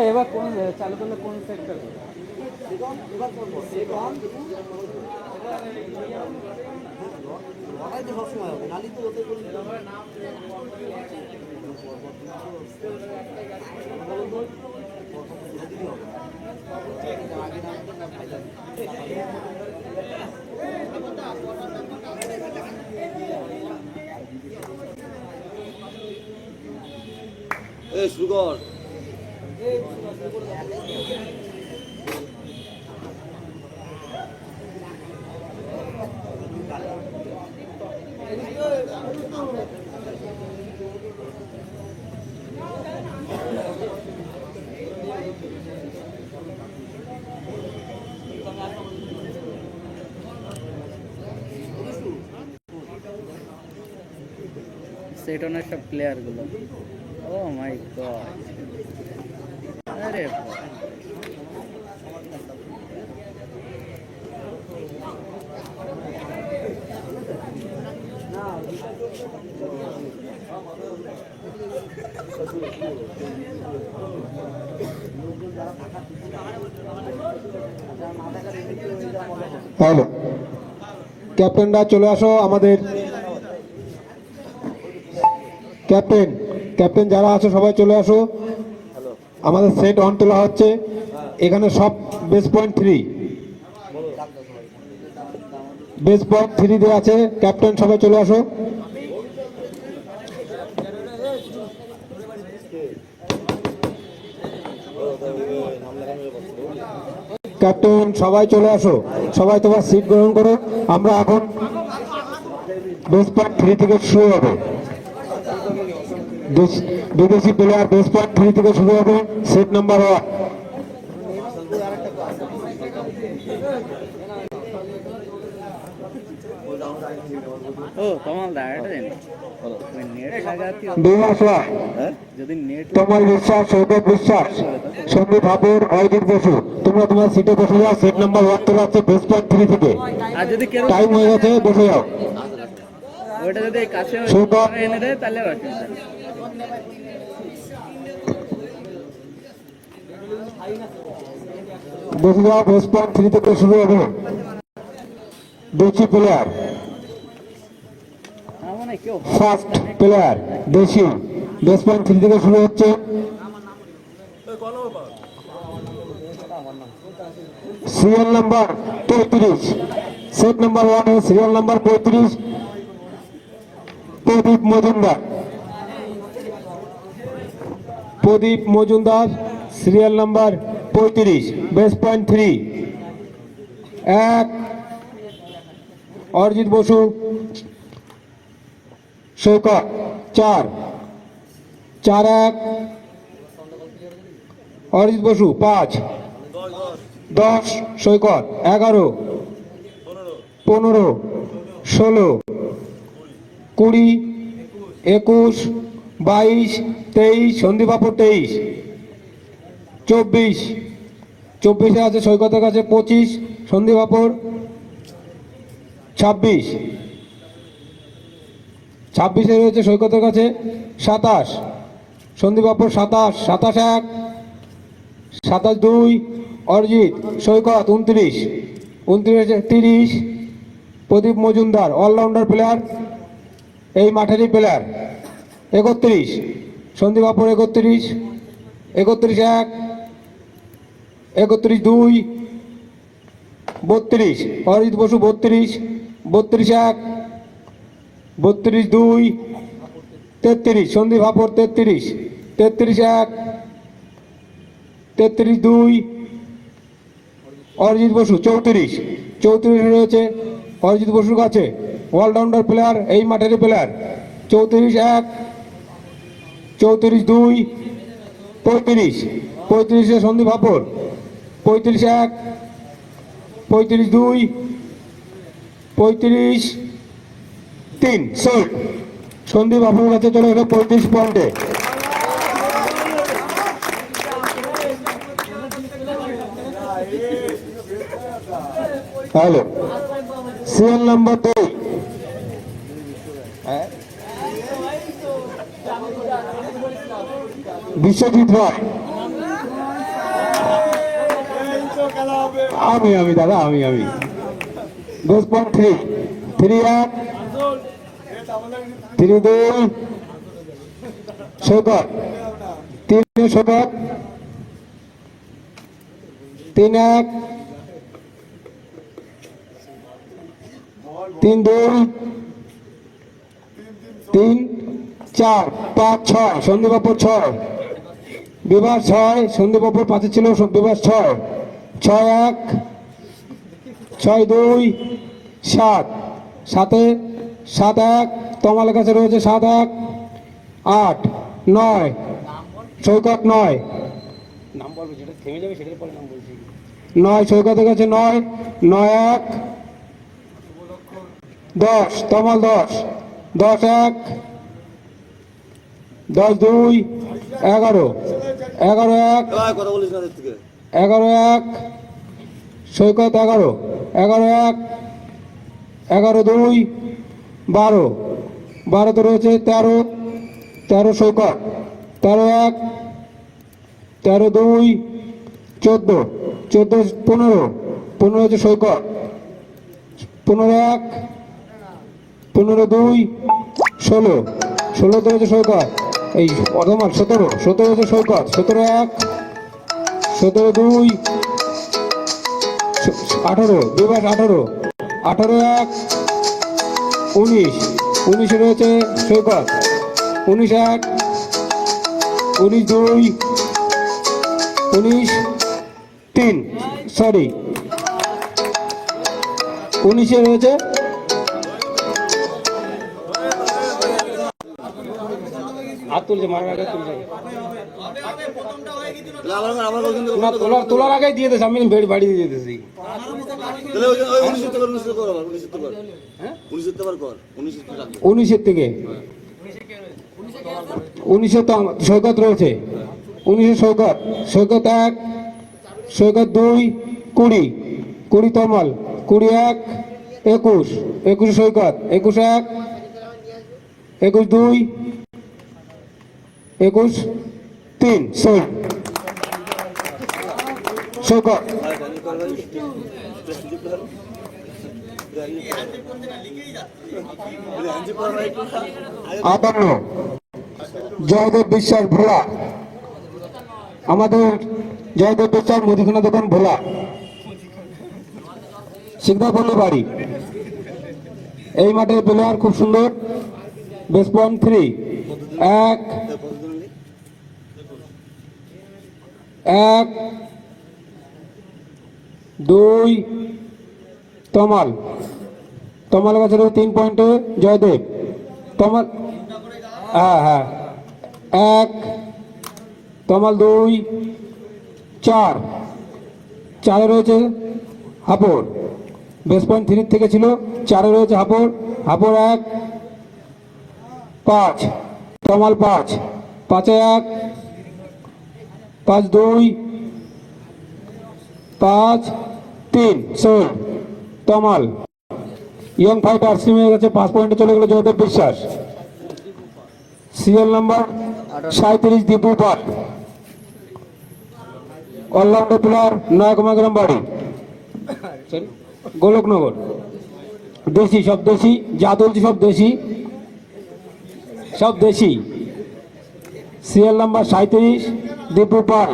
এবার কোন চালু করলে কোন সেক্টর? এই শুরু কর। সেটনের সব প্লেয়ারগুলো, ও মাই গড, আরে বাহ। হ্যালো ক্যাপ্টেনরা চলে আসো, আমাদের ক্যাপ্টেন ক্যাপ্টেন যারা আছো সবাই চলে আসো, আমাদের সেট অন তোলা হচ্ছে। এখানে সব বেস পয়েন্ট 3, বেস পয়েন্ট 3 দেওয়া আছে। ক্যাপ্টেন সবাই চলে আসো। ক্যাপ্টেন সবাই চলে আসো, সবাই তোমার সিট গ্রহণ করো। আমরা এখন বেস পয়েন্ট 3 থেকে শুরু হবে। বিদেশি প্লেয়ার বেস পয়েন্ট 3 থেকে শুরু হবে। Set number 1। ও তমাল দা এটা জানি নেট লাগাতে বিভাস রায়, যদি নেট তমাল বিশ্বাস, সৌরভ বিশ্বাস, সন্দীপ ভাবর, অজিত বসু। তোমরা তোমার সিটে বসে যাও। সিট নাম্বার 1 তোলা হচ্ছে বেস পয়েন্ট 3 থেকে। আর যদি কেউ টাইম হয়ে গেছে, বসে যাও। ওইটা যদি এই কাছে সৌরভ, এনে দেয় তাহলে আর অসুবিধা নেই। বসে যাও। বেস পয়েন্ট 3 থেকে শুরু হবে। দেশি প্লেয়ার, আমার মানে কেউ ফার্স্ট প্লেয়ার দেশি। বেস পয়েন্ট 3 থেকে শুরু হচ্ছে। সিরিয়াল নাম্বার 33, সেট নাম্বার 1 এর serial number 35, Pradip Majumdar. Pradip Majumdar, serial number 35, base point 3। 1 Arijit Basu, Saikat. 4 4-1 Arijit Basu. 5 10 Saikat. 11 15 16 20 21 22 23 Sandip বাপুর 23 24 24-এ আছে সৈকতের কাছে 25 সন্দীপ বাপুর। 26 26-এ রয়েছে সৈকতের কাছে 27 সন্দীপ বাপুর। 27 27-1 27-2 অরিজিৎ সৈকত। 29 29-30 প্রদীপ মজুমদার, অলরাউন্ডার প্লেয়ার, এই মাঠেরই প্লেয়ার। 31 সন্দীপ বাপুর। 31 31-1 31-2 32 অরিজিৎ বসু। 32 32-1 32-2 33 সন্দীপ বাপুর। 33 33-1 33-2 অরিজিৎ বসু। 34 34 রয়েছে অরিজিৎ বসুর কাছে, অলরাউন্ডার প্লেয়ার, এই মাঠেরই প্লেয়ার। 34-1 34-2 35 35-এ সন্দীপ বাপুর। 35-1 35-2 35-3 শট সন্দীপ বাপুর কাছে চলে গেল 35 পয়েন্টে। হ্যালো, সিরিয়াল নাম্বার 2 বিশ্বজিৎ রায়। আমি দাদা আমি বেস পয়েন্ট 3 3-1 3-2 সৈকত। 3 সৈকত। 3-1 3-2 3-4 5-6 সন্দীপ বাপুর। 6 বিভাস। 6 সন্দীপ বাপুর 5-এ ছিল বিভাস। 6 6-1 6-2 7 7-এ 7-1 তমালের কাছে রয়েছে। 7-1 8 9 সৈকত। 9 নাম বলবে, যেটা থেমে যাবে সেটার পরে নাম বলছি। 9 সৈকতের কাছে। 9 9-1 10 তমাল। 10 10-1 10-2 11 11-1 কথা বলিস না থেকে 11-1 সৈকত। 11 11-1 11-2 12 12-তে রয়েছে 13 13 সৈকত। 13-1 13-2 14 14 15 15 হচ্ছে সৈকত। 15-1 15-2 16 16-তে রয়েছে সৈকত। এই বর্ধমান 17 17 হচ্ছে সৈকত। 17-1 17-2 18 বিভাস। 18 18-1 19 19-এ রয়েছে সৈকত। 19-1 19-2 19-3 সরি 19-এ রয়েছে হাত তুলছে, মারার আগে তুলছে না, তোলার আগেই দিয়ে দিয়েছে। আমি বাড়ি দিয়ে দিয়েছি। তাহলে ওই 19 কর 19 কর 19 কর। হ্যাঁ 19 বার কর 19 রাখবে 19-এর থেকে 19-এ সৈকত রয়েছে। 19-এ সৈকত 1, সৈকত 2, 20 তমাল, 21, 21 সৈকত, 21-1, 21-2, 21-3 সৈকত। আটান্ন জয়দেব বিশ্বাস ভোলা, আমাদের জয়দেব বিশ্বাস মুদিখানা দোকান ভোলা, সিকদাপল্লী বাড়ি। এই মাঠের প্লেয়ার খুব সুন্দর। বেস পয়েন্ট 3, 1, 2 তমাল কাছে 3 পয়েন্টে জয়দেব তমাল। হ্যাঁ 1 তমাল, 2, 4 রয়েছে হাপড়। বেস পয়েন্ট 3 থেকে ছিল, 4 রয়েছে হাপড় 1, 5 তমাল, 5 1, 5 2, 5 3 তমাল। ইয়ং ফাইটার সিমে গেছে 5 পয়েন্টে চলে গেল জয়দেব বিশ্বাস। সিরিয়াল নাম্বার 37 দীপু পাল, অলরাউন্ডার প্লেয়ার নয়াকুমাগ্রাম বাড়ি, গোলকনগর। দেশি, সব দেশি, যা তুলছি সব দেশি। সিরিয়াল নাম্বার 37 দীপু পাল,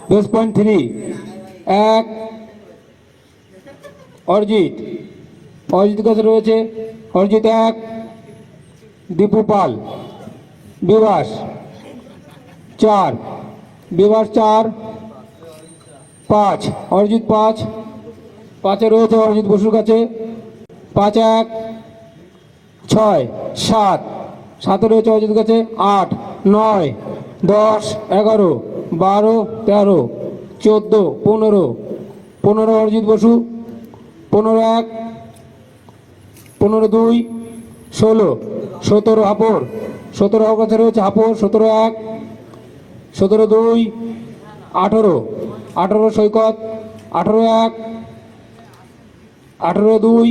বেস পয়েন্ট 3, 1 অরিজিৎ কাছে রয়েছে, অরিজিৎ 1, দীপু পাল। বিভাস 4, 5 অরিজিৎ 5 রয়েছে অরিজিৎ বসুর কাছে, 5 1 6 7 রয়েছে অরিজিৎ কাছে, 8 9 10 11 12 13 14 15 অরিজিৎ বসু, 15 1 15 2 16 17 হাপড়, 17 কাছে রয়েছে হাপড়, 17 1 17 2 18 সৈকত, 18 1 18 2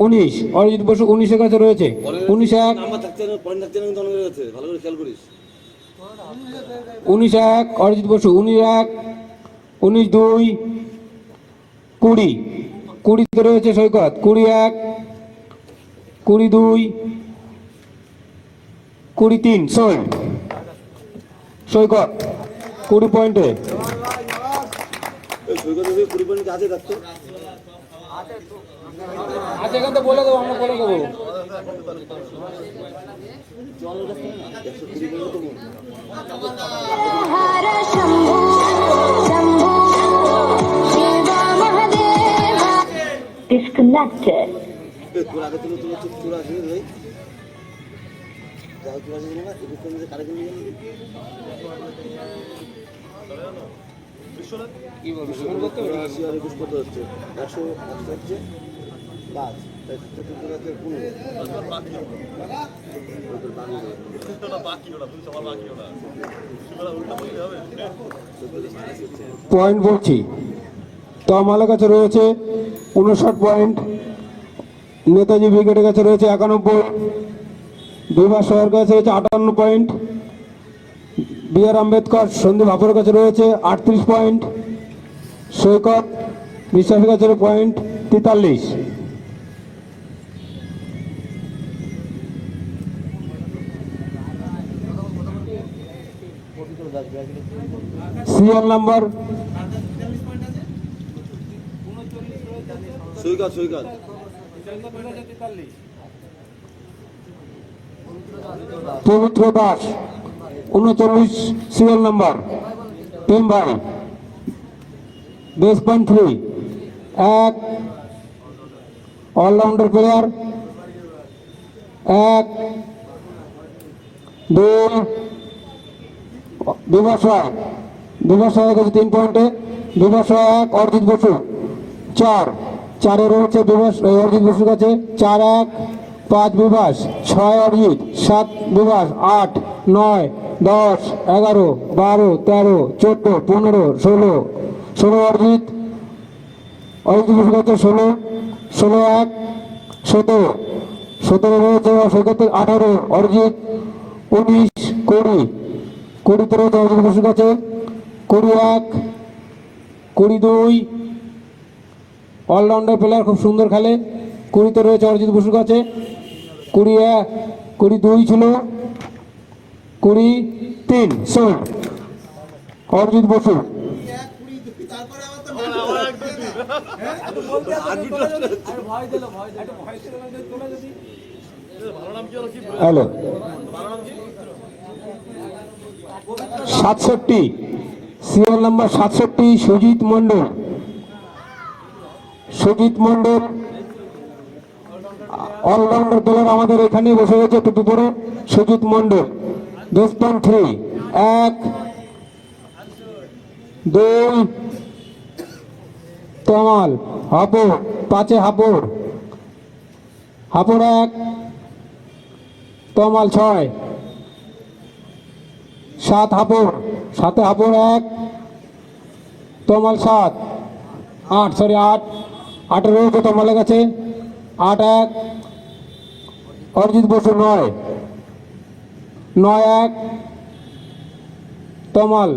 19 অরিজিৎ বসু 19-এর কাছে রয়েছে, 19 1 নাম্বার থাকতে না, পয়েন্ট থাকতে না, কিন্তু অনেক আছে, ভালো করে খেয়াল করিস। 19 1 অরিজিৎ বসু, 19 1 19 2 20 রয়েছে সৈকত, 20 1 20 2 23 সৈকত 20 পয়েন্টে। সৈকত 20 পয়েন্ট আছে থাকতে। আচ্ছা, এখান তো বলে দেবো, আমরা বলে দেবো। 120 পয়েন্ট তো हर शंभू शंभू शिव महादेव disconnected তোর আগে থেকে তোর আসিনি ভাই, যাও তোর আসিনি না, এই পয়েন্টে কারেক্ট নিয়ে গেলি কি বলবো, শুরু করতে হবে। 80 আর 21 কত হচ্ছে, 100 হচ্ছে 5, তাই তোর আছে 15 পয়েন্ট বলছি তো আমার কাছে রয়েছে 59 পয়েন্ট, নেতাজি ব্রিগেডের কাছে রয়েছে 91, বিভাস সহের কাছে রয়েছে 58 পয়েন্ট, বি.আর. আম্বেদকর সন্দীপ হাপুরের কাছে রয়েছে 38 পয়েন্ট, সৈকত বিশ্বাসের কাছে পয়েন্ট 43। সিরিয়াল নাম্বার সৈকত পবিত্র দাস 39 সিরিয়াল নাম্বার, প্রেম ভাই, base point 3, 1 allrounder player, 1 2 Bibhas রায়ের কাছে 3 পয়েন্টে, বিভাস রায় 1 অরিজিৎ বসু 4 4-এ রয়েছে বিভাস অরিজিৎ বসুর কাছে 4-1, 5 বিভাস, 6 অরিজিৎ, 7 বিভাস, 8, 9, 10, 11, 12, 13, 14, 15, 16 অরিজিৎ বসুর কাছে 16, 1, 17 রয়েছে সেক্ষেত্রে 18 অরিজিৎ, 19, 20 রয়েছে অরিজিৎ বসুর কাছে 21, 22 অলরাউন্ডার প্লেয়ার, খুব সুন্দর খেলে। 20-তে রয়েছে অরিজিৎ বসুর কাছে 21, 22 ছিল 23 শোন Arijit Basu. Hello 67 serial number 67 Sujit Mondal allrounder দলের আমাদের এখানে বসে রয়েছে টুপি পরে সুজিত মন্ডল। 10.3 1, 2 তমাল হাপড় 5-এ হাপড় 1, তমাল 6, 7 হাপড় 7-এ হাপড় 1, তমাল 7, 8 রয়েছে তমালের কাছে 8, 1 অরিজিৎ বসু 9, 1 তমাল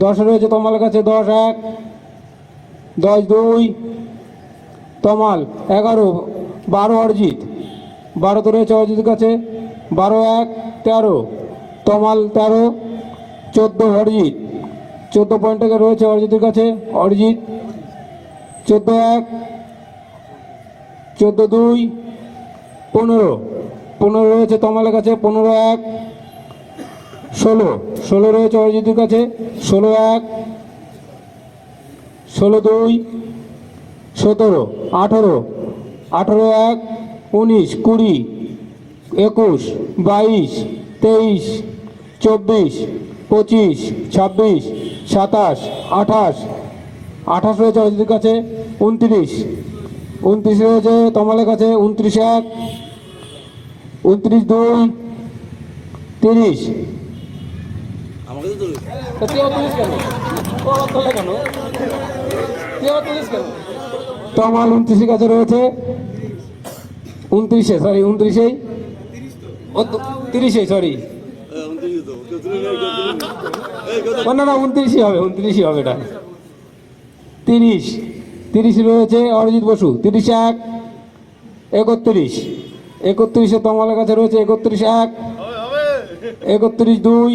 10 রয়েছে তমালের কাছে 10, 1 10, 2 তমাল 11, 12 অরিজিৎ 12 রয়েছে অরিজিতের কাছে 12, 1 13 তমাল 13, 14 অরিজিৎ 14 পয়েন্টে রয়েছে অরিজিতের কাছে অরিজিৎ 14, 1 14, 2 15 রয়েছে তমালের কাছে 15, 1 16 রয়েছে অরিজিতের কাছে 16, 1 16, 2 17 18 1 19 20 21 22 23 24 25 26 27 28 রয়েছে অরিজিতের কাছে 29 রয়েছে তমালের কাছে 29, 1 29, 2 30 আমাকে তো ধরেছে। তমাল 29 কাছে রয়েছে 29-এ সরি 29-এই 30-এ সরি না 29-ই হবে 29-ই হবে এটা 30 রয়েছে অরিজিৎ বসু 30, 1 31-এ তমালের কাছে রয়েছে 31, 1 31, 2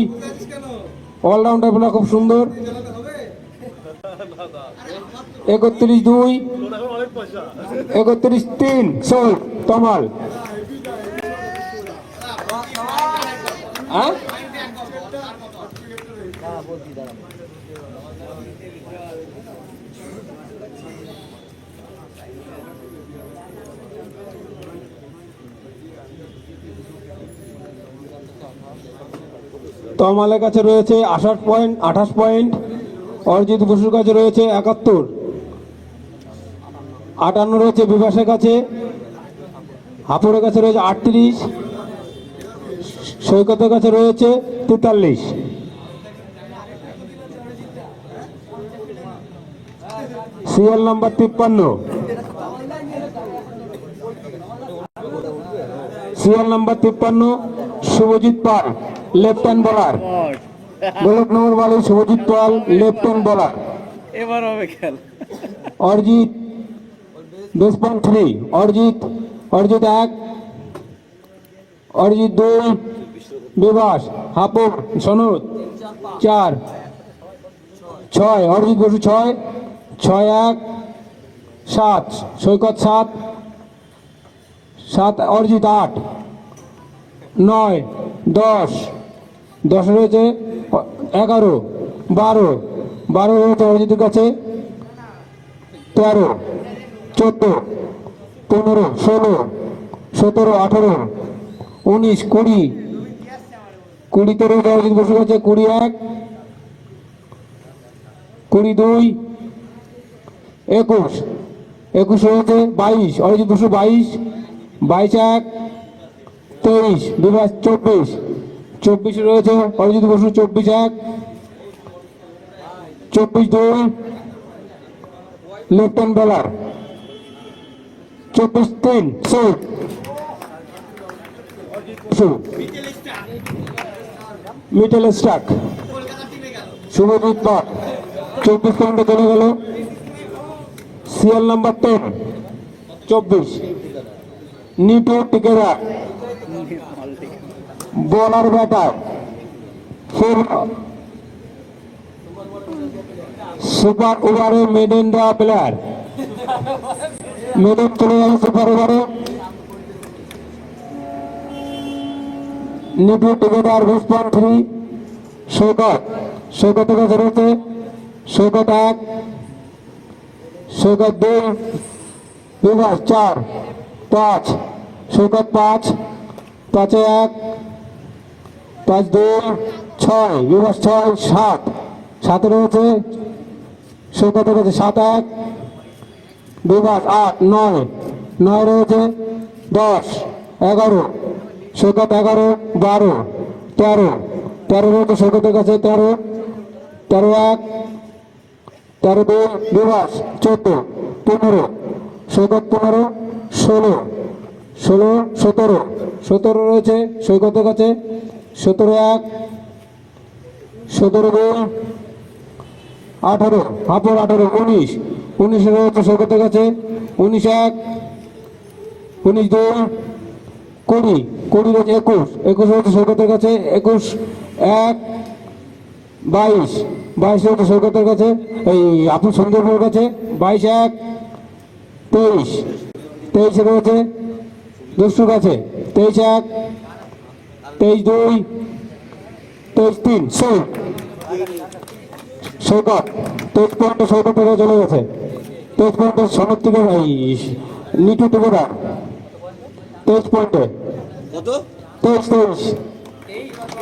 অলরাউন্ডার প্লেয়ার খুব সুন্দর 31, 2 31, 3 সোল তমাল তমালের কাছে রয়েছে 28 পয়েন্ট অরিজিৎ বসুর কাছে রয়েছে 71, 58 রয়েছে বিভাসের কাছে হাপুরের কাছে রয়েছে 38, সৈকতের কাছে রয়েছে 43। সিরিয়াল নাম্বার 53 শুভজিৎ পাল লেফট হ্যান্ড বোলার গোলক নম্বর বলে শুভজিৎ পাল লেফট হ্যান্ড বোলার। এবার হবে খেল। অরিজিৎ 10.3 অরিজিৎ 1, অরিজিৎ 2 বিভাস হাপুর সনদ 4, 6 অরিজিৎ বসু 6, 1 7 সৈকত 7 অরিজিৎ 8 9 10 রয়েছে 11 12 রয়েছে অরিজিতের কাছে 13 14 15 16 17 18 19 20 রয়েছে অরিজিৎ বসু কাছে 21 22 21 21 রয়েছে 22, অরিজিৎ বসু 22, 22 এক 23, বিভাস 24, 24 রয়েছে অরিজিৎ বসু 24 এক 24 2, লেফট হ্যান্ড বলার 24 3, মিডল স্টাক শুভজিৎ পাঠ 24 পয়েন্টে চলে গেল। সিএল নাম্বার 10 24, নিটু টিকেরা বলার ব্যাটার সুপার ওভারে মেডেন দেওয়া প্লেয়ার, মেডেন চলে গেল সুপার ওভারে। নিটু টিকেটার 20.3, সৈকতের কাছে রয়েছে সৈকত 1, সৈকত 2, বিভাস 4 5, সৈকত 5, 5 1, 5 2, 6, বিভাস 6 7, 7 রয়েছে সৈকতের কাছে 7 1, বিভাস 8 9, 9 রয়েছে 10 11, সৈকত 11 12 13, 13 রয়েছে সৈকতের কাছে 13 13 1, 13 2, বিভাস 14 15, সৈকত 15 16 16 17, 17 রয়েছে সৈকতের কাছে 17 1, 17 2, 18 হাপর 18 19, 19 রয়েছে সৈকতের কাছে 19 1, 19 2, 20 20 রয়েছে 21, 21 রয়েছে সৈকতের কাছে 21 1, 22 22 রয়েছে সৈকতের কাছে এই আপনি সন্দীপের কাছে 22 1, 23 23 রয়েছে দস্যুর কাছে 23 1, 23 2, 23 3, সৈকত 23 পয়েন্টে সৈকতের কাছে চলে গেছে। 23 পয়েন্টে সনদ থেকে নিটু টিকেদার 23 পয়েন্টে কত 23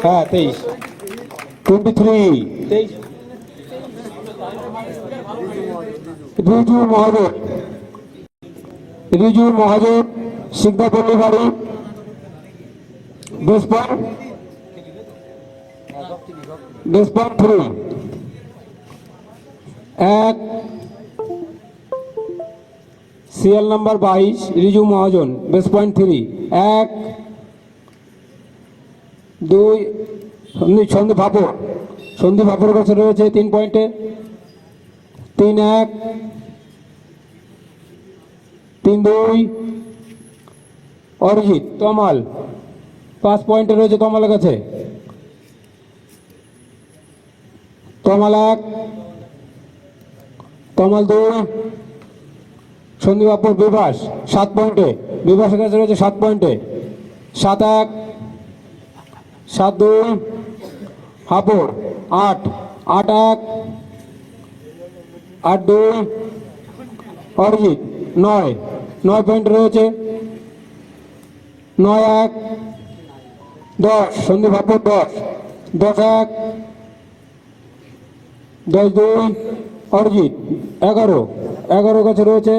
হ্যাঁ 23 23 23 রিজু মহাজন সিকদাপল্লী বাড়ি 10.3 1, সিএল নাম্বার 22 রিজু মহাজন 10.3 1 2, সন্দীপ ভাপর কাছে রয়েছে 3 পয়েন্টে 3 1, 3 2, অরিজিৎ তমাল 5 পয়েন্টে রয়েছে তমালের কাছে তমাল 1, তমাল 2, সন্দীপ বাপুর বিভাস 7 পয়েন্টে বিভাসের কাছে রয়েছে 7 পয়েন্টে 7 1, 7 2, হাপর 8 8 1, 8 2, অরিজিৎ 9 পয়েন্ট রয়েছে 9 1, 10 সন্দীপ বাপুর 10 10 1, 10 2, অরিজিৎ 11 কাছে রয়েছে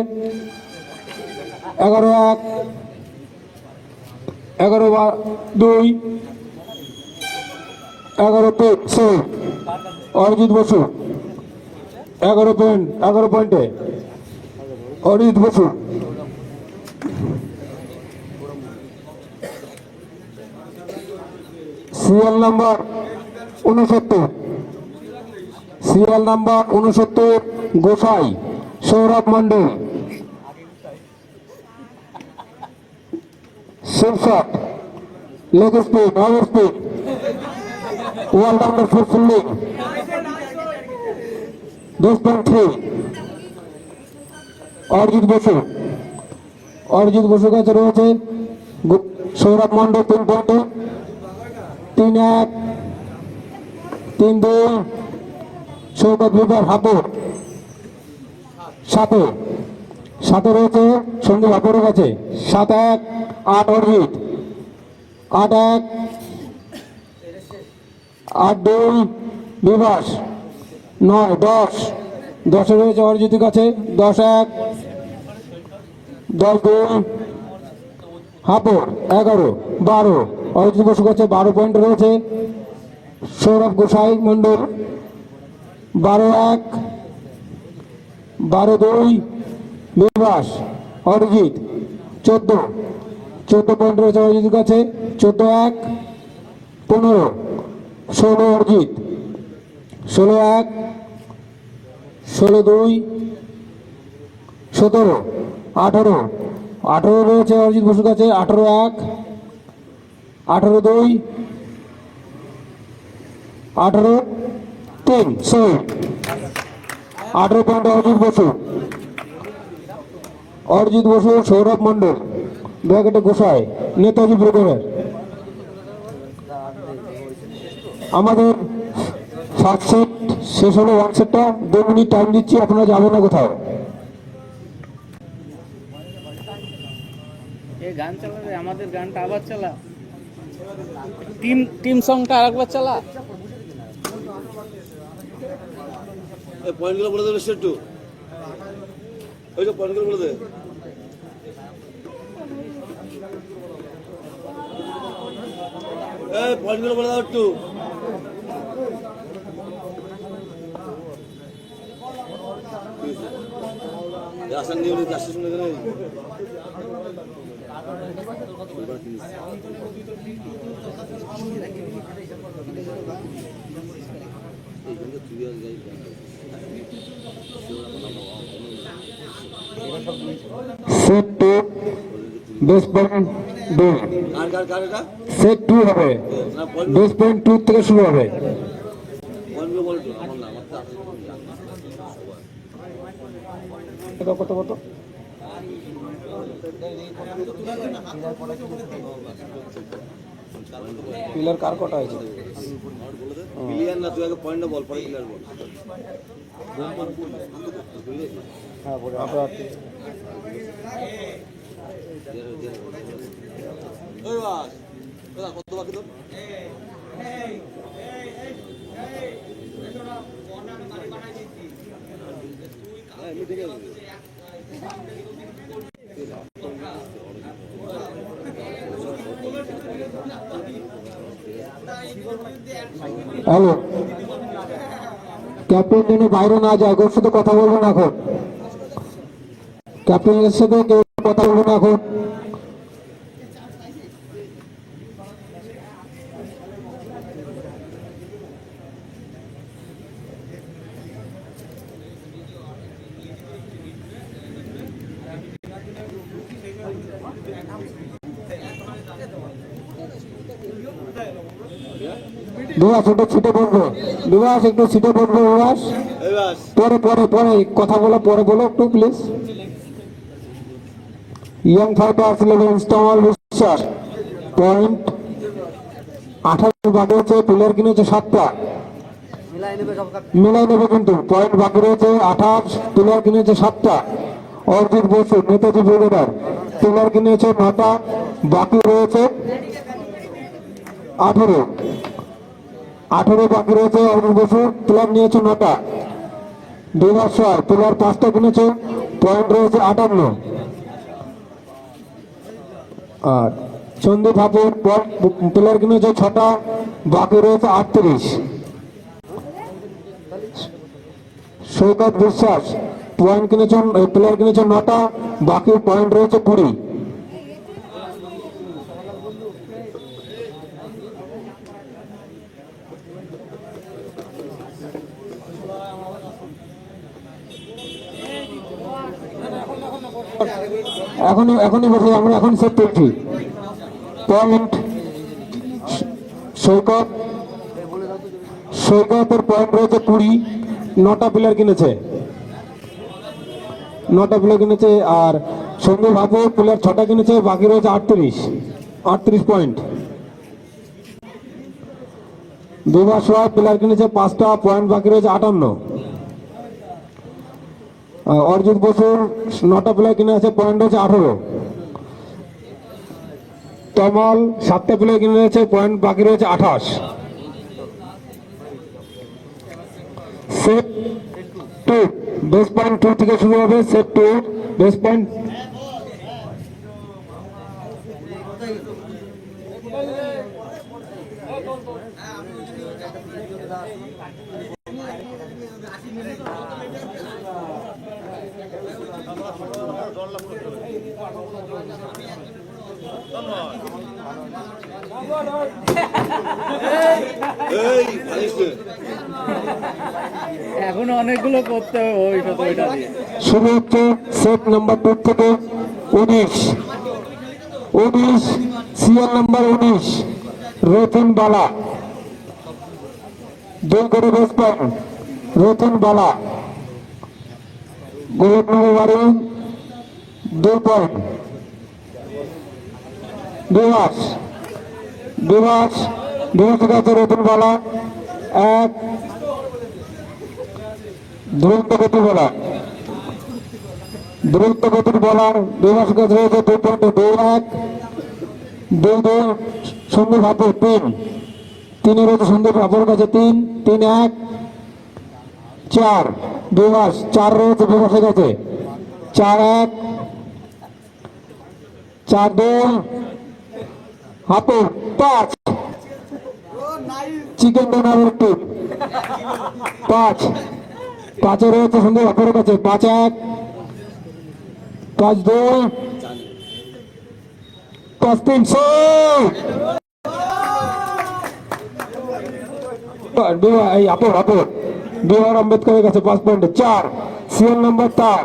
11 1, 11 2, 11 3, অরিজিৎ বসু 11 পয়েন্টে অরিজিৎ বসু সিএল নাম্বার 69 গোসাই সৌরভ মন্ডল শিরশট leg speed off speed allrounder for fielding 10.3 Arijit Basu কাছে রয়েছে সৌরভ মন্ডল 3 পয়েন্টে 3 1, 3 2, সৌগত বিভার হাপর 7 রয়েছে সন্দীপ হাপরের কাছে 7 1, 8 অরিজিৎ 8 1, 8 2, বিভাস 9 10 রয়েছে অরিজিতের কাছে 10 1, 10-2 হাপড় 11-12 অরিজিৎ বসু কাছে 12 পয়েন্ট রয়েছে। সৌরভ গোসাই মন্ডল 12-1 12-2 বিভাস অরিজিৎ 14 পয়েন্ট রয়েছে অরিজিৎ কাছে। 14-1 15 16 অরিজিৎ 16-1 16-2 17 18 রয়েছে অরিজিৎ বসুর কাছে। 18-1 18-2 18-3 18 পয়েন্ট অরিজিৎ বসু সৌরভ মন্ডল ব্র্যাকেটে গোসাই নেতাজি ব্রিগেডের। আমাদের ফার্স্ট সেট শেষ হলো। 1 সেটটা 2 মিনিট টাইম দিচ্ছি, আপনারা যাবেন না কোথাও। এই গান চালাবে, আমাদের গানটা আবার চালা, টিম সংটা আরেকবার চালা। এই পয়েন্টগুলো বলে দেবে একটু, ওই যে পয়েন্টগুলো বলে দে। এই পয়েন্টগুলো বলে দাও একটু। আসান নিয়ে আসছে শুনে গেলে সেট 2 বেস পয়েন্ট 2 সেট 2 হবে। বেস পয়েন্ট 2 থেকে শুরু হবে। কত কত পিলার কার কটা হয়েছে? ক্লিয়ার না, তুই আগে পয়েন্টটা বল, পরে ক্লিয়ার বল। হ্যাঁ বলে আপনার কত বাকি তো? হ্যালো, ক্যাপ্টেন যেন বাইরে না যায়, ওর সাথে কথা বলবো না এখন। ক্যাপ্টেনের সাথে কেউ কথা বলবো না এখন। বিভাস একটু ছিটে পড়বো, বিভাস একটু ছিটে পড়বো। বিভাস পরে পরে পরে কথা বলো, পরে বলো একটু প্লিজ। ইয়ং ফাইটার 11 তমাল বিশ্বাস পয়েন্ট 18 বাকি রয়েছে। প্লেয়ার কিনেছে 7টা, মিলাই নেবে কিন্তু। পয়েন্ট বাকি রয়েছে 28, প্লেয়ার কিনেছে 7টা। অর্জিত বসু নেতাজি ব্রিগেডার প্লেয়ার কিনেছে 9টা, বাকি রয়েছে 18 বাকি রয়েছে। অর্জুন বসু প্লেয়ার নিয়েছে 9টা। বিভাস রায় প্লেয়ার 5টা কিনেছে, পয়েন্ট রয়েছে 58। আর সন্দীপ হাপুর প্লেয়ার কিনেছে 6টা, বাকি রয়েছে 38। সৈকত বিশ্বাস পয়েন্ট কিনেছে, প্লেয়ার কিনেছে 9টা, বাকি পয়েন্ট রয়েছে 20। এখনই বসে আমরা এখন সেট করছি। পয়েন্ট সৈকতের পয়েন্ট রয়েছে 20, 9টা প্লেয়ার কিনেছে, 9টা প্লেয়ার কিনেছে। আর সন্দীপ হাপুর প্লেয়ার 6টা কিনেছে, বাকি রয়েছে 38 পয়েন্ট। বিভাস রায় প্লেয়ার কিনেছে 5টা, পয়েন্ট বাকি রয়েছে 58। অর্জিত বসুর 9টা প্লেয়ার কিনে আছে, পয়েন্ট হচ্ছে 18। তমাল 7টা প্লেয়ার কিনে আছে, পয়েন্ট বাকি রয়েছে 28। সেট 2 বেস পয়েন্ট 2 থেকে শুরু হবে। সেট 2 বেস পয়েন্ট এই আনিসকে এখনো অনেকগুলো করতে হবে ওইটা দিয়ে। শুরু হচ্ছে সেট নাম্বার 2 থেকে 19 সিরিয়াল নাম্বার 19 রতন বালা 2 করে বেস পয়েন্ট রতন বালা গোলকনগর বাড়ি 2 পয়েন্ট বিভাস কাছে রতন বালা 1 দুরন্ত গতি দ্রুত গতির বলার বিভাস কাছে রয়েছে 2 পয়েন্ট 2-1 2-2 সন্দীপ হাপুর 3 রয়েছে সন্দীপ হাপুর কাছে 3-1 4 বিভাস 4 রয়েছে বিভাসের কাছে 4-1 4-2 হাপুর 5 চিকেন ডিনারের টিম 5 রয়েছে সন্দীপ হাপুরের কাছে 5-1 5-2 5-3 বিহার আম্বেদকরের কাছে 5 পয়েন্ট 4 সিরিয়াল নাম্বার 4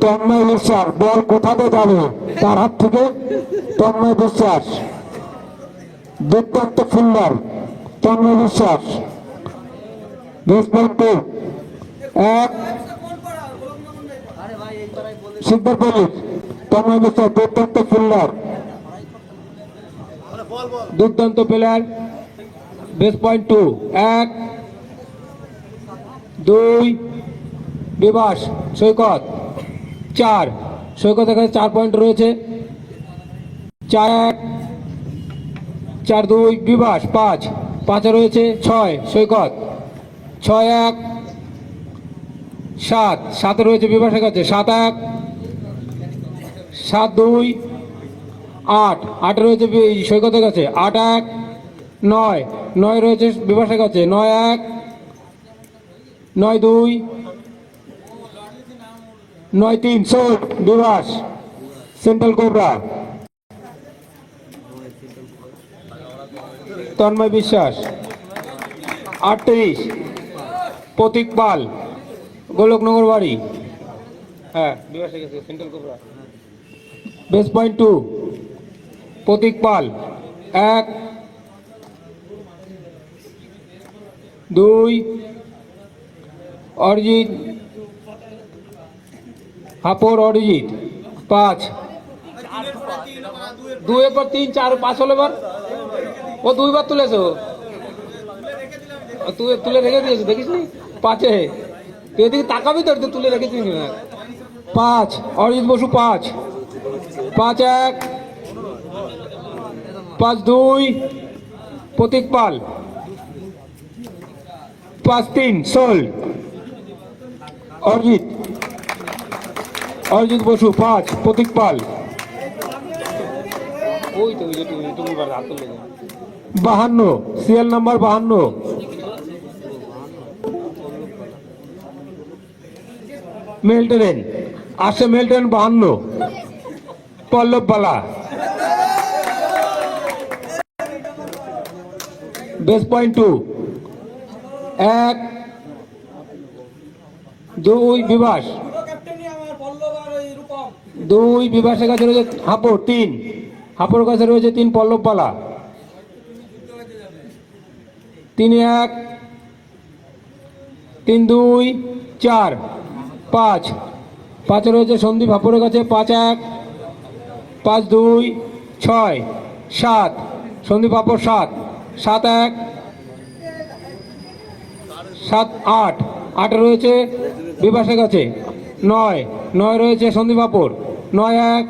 তন্ময় বিশ্বাস বল কোথাতে যাবে তার হাত থেকে তন্ময় বিশ্বাস দুর্দান্ত ফিল্ডার তন্ময় বিশ্বাস বেস পয়েন্ট 1 সিদ্ধার্থ তন্ময় বিশ্বাস দুর্দান্ত প্লেয়ার বেস পয়েন্ট 2 1 2 বিভাস সৈকত 4 সৈকতের কাছে 4 পয়েন্ট রয়েছে 4-1 4-2 বিভাস 5 রয়েছে 6 সৈকত 6-1 7 রয়েছে বিভাসের কাছে 7-1 7-2 8 রয়েছে সৈকতের কাছে 8-1 9 রয়েছে বিভাসের কাছে 9-1 9-2 9-3 শোট বিভাস সেন্ট্রাল কোবরা তন্ময় বিশ্বাস 38 প্রতীক পাল গোলকনগর বাড়ি হ্যাঁ বিভাসের কাছে সেন্ট্রাল কোবরা বেস পয়েন্ট 2 প্রতীক পাল 1 2 অরিজিৎ হাপুর অরিজিৎ 5 2 এর পর 3 4 5 হলো এবার ও 2 বার তুলেছে তুই তুলে রেখে দিয়েছিস দেখিস নি 5 তুই এদিকে তাকাবি তো তুলে রেখেছিস না 5 অরিজিৎ বসু 5 5-1 5-2 প্রতীক পাল 5-3 সোল অরিজিৎ বসু 5 প্রতীক পাল ওই তো তুমি 52 সিরিয়াল নাম্বার 52 মেলটেন আসে মেলটেন 52 পল্লব বালা বেস পয়েন্ট 2 1 2 বিভাস 2 বিভাসের কাছে রয়েছে হাপুর 3 হাপুর কাছে রয়েছে 3 পল্লব বালা 3-1 3-2 4 5 রয়েছে সন্দীপ হাপুরের কাছে 5-1 5-2 6 7 সন্দীপ হাপুর 7 7-1 7-8 রয়েছে বিভাসের কাছে 9 রয়েছে সন্দীপ হাপুর 9-1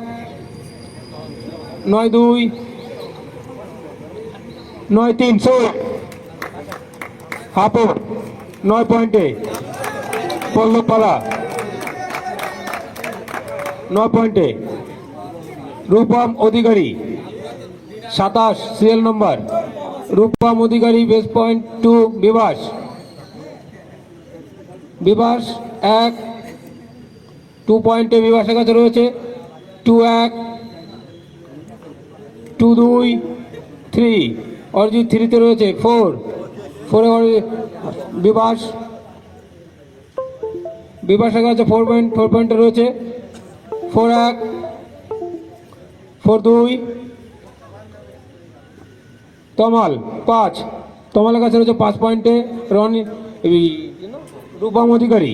9-2 9-3 হাপুর 9 পয়েন্টে পল্লব পালা 9 পয়েন্টে। রূপম অধিকারী 27 সিরিয়াল নম্বর। রূপম অধিকারী বেস পয়েন্ট 2 বিভাস। বিভাস 1 2 পয়েন্টে বিভাসের কাছে রয়েছে। 2-1 2-2 3 অরিজিৎ 3-তে রয়েছে। 4-4 বিভাস। বিভাসের কাছে 4 পয়েন্টে রয়েছে। 4-1 4-2 তমাল 5 তমালের কাছে রয়েছে 5 পয়েন্টে। রূপম অধিকারী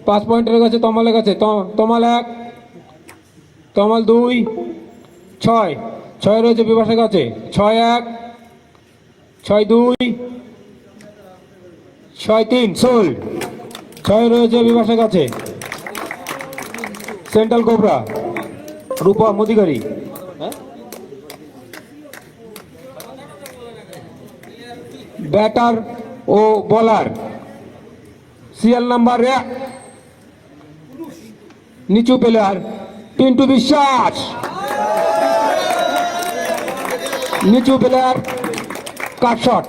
5 পয়েন্টের কাছে তমালের কাছে। তমাল 1 তমাল 2 6 রয়েছে বিভাসের কাছে। 6-1 6-2 6-3 সোল্ড। 6 রয়েছে বিভাসের কাছে। সেন্ট্রাল কোবরা রূপম অধিকারী। ব্যাটার ও বলার সিরিয়াল নাম্বার 1 নিচু প্লেয়ার পিন্টু বিশ্বাস। নিচু প্লেয়ার কাট শট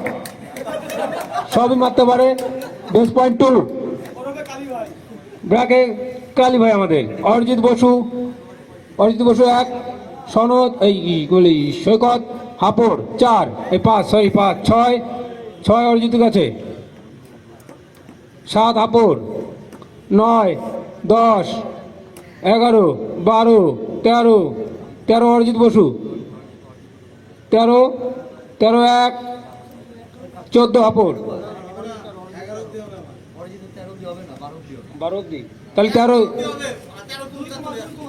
সবই মারতে পারে। বেস পয়েন্ট 2 ব্রাকে কালী ভাই আমাদের। অরিজিৎ বসু 1 সনদ সৈকত হাপড় 4 6 অরিজিতের কাছে। 7 হাপড় 9 10 11 12 13 অরিজিৎ বসু 13-1 14 হাপড় 12 অব্দি। তাহলে 13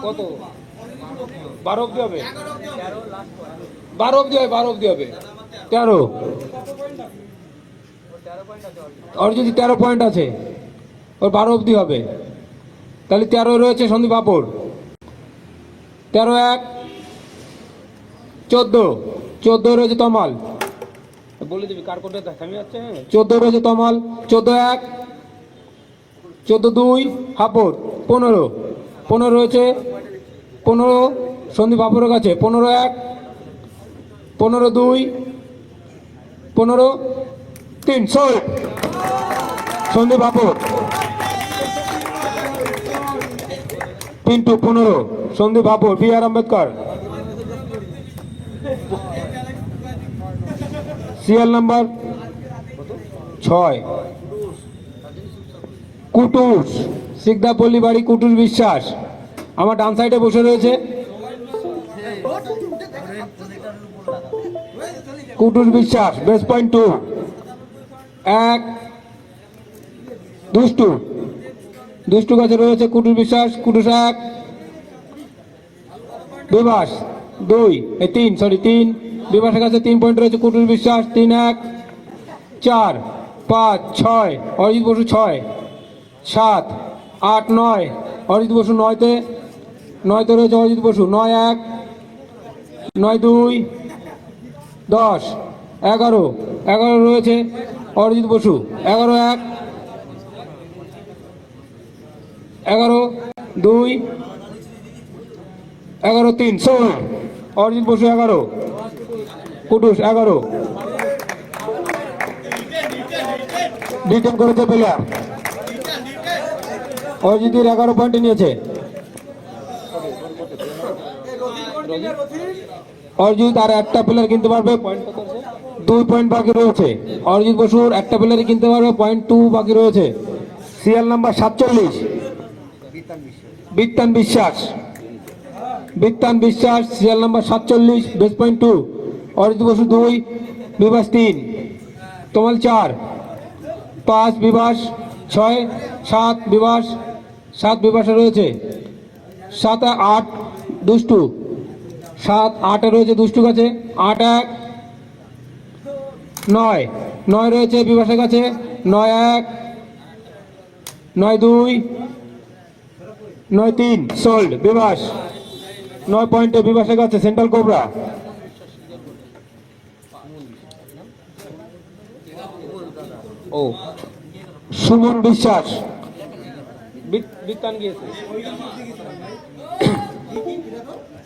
কত 12 অব্দি হবে। 12 অব্দি হবে 13 অরিজিৎ 13 পয়েন্ট আছে। ওর 12 অব্দি হবে। তাহলে 13 রয়েছে সন্দীপ হাপড়। 13-1 14 রয়েছে তমাল। বলে দিবি কার কোটে থামি যাচ্ছে। 14 রয়েছে তমাল। 14-1 14-2 হাপড়। 15 রয়েছে। 15 সন্দীপ হাপড়ের কাছে। 15-1 15-2 15-3 sold Sandip Hapar. Pintu 15 Sandip Hapar. BR. Ambedkar serial number 6 Kutus Sikdapalli বাড়ি কুটুস বিশ্বাস আমার ডান সাইডে বসে রয়েছে। কুটুস বিশ্বাস বেস পয়েন্ট 2 1 দুষ্টু কাছে রয়েছে কুটুস বিশ্বাস। কুটুস 1 বিভাস 3 বিভাসের কাছে 3 পয়েন্ট রয়েছে। কুটুস বিশ্বাস 3-1 4 5 6 অরিজিৎ বসু 6 7 8 9 অরিজিৎ বসু 9তে রয়েছে অরিজিৎ বসু। 9-1 9-2 10 11 রয়েছে অরিজিৎ বসু। 11-1 11-2 11-3 সোল্ড অরিজিৎ বসু 11 কুটুস 11 ডিটেন করেছে প্লেয়ার। অরিজিতের 11 পয়েন্ট নিয়েছে। অরিজিৎ আর একটা প্লেয়ার কিনতে পারবে। 2 পয়েন্ট বাকি রয়েছে। অরিজিৎ বসুর একটা প্লেয়ারই কিনতে পারবে। 0.2 বাকি রয়েছে। Serial number 47 Bittan Biswas serial number 47 base point 2 Arijit Basu 2 Bibhas 3 Tamal 4 5 Bibhas 6 7 বিভাসে রয়েছে। 7-8 দুষ্টু 7-8 রয়েছে দুষ্টু কাছে। 8-1 9 রয়েছে বিভাসের কাছে। 9-1 9-2 9-3 সোল্ড বিভাস 9 পয়েন্টে বিভাসের কাছে। সেন্ট্রাল কোবরা সুমন বিশ্বাস বিতান গিয়েছে।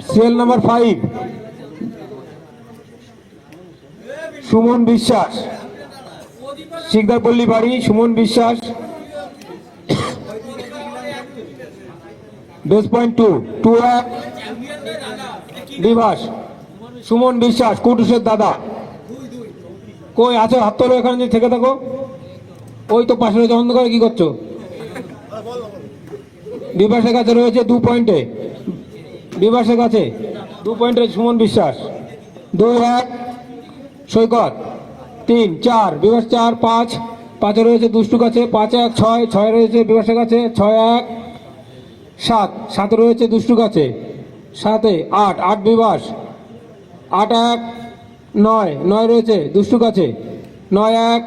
সিরিয়াল নাম্বার 5 সুমন বিশ্বাস, শিকদারপল্লী বাড়ি। সুমন বিশ্বাস, বেস পয়েন্ট 2-1 বিভাস। সুমন বিশ্বাস কুটুসের দাদা, কই আছো? হাত তোলো এখানে যে থেকে থাকো। ওই তো পাশে রয়েছে, অন্ধকারে কি করছো? বিভাসের কাছে রয়েছে 2 পয়েন্টে, বিভাসের কাছে 2 পয়েন্টে সুমন বিশ্বাস। 2-1 সৈকত। 3-4 বিভাস, 4-5 5 রয়েছে দুষ্টু কাছে। 5-1 6 রয়েছে বিভাসের কাছে। 6-1 7 রয়েছে দুষ্টু কাছে। 7-8 বিভাস। 8-1 9 রয়েছে দুষ্টু কাছে। 9-1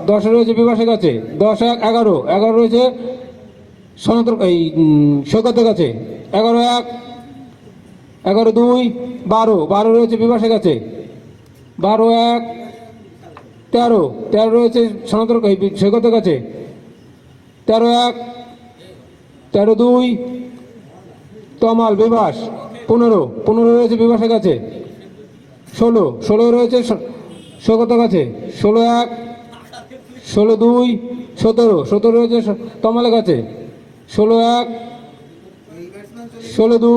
10 রয়েছে বিভাসের কাছে। 10-1 11 রয়েছে সনতর এই সৈকতের কাছে। 11-1 11-2 12 রয়েছে বিভাসের কাছে। 12-1 13 রয়েছে সনতর সৈকতের কাছে। 13-1 13-2 তমাল বিভাস। 15 রয়েছে বিভাসের কাছে। 16 রয়েছে সৈকতের কাছে। 16-1 16-2 17 রয়েছে তমালের কাছে। 16-1 16-2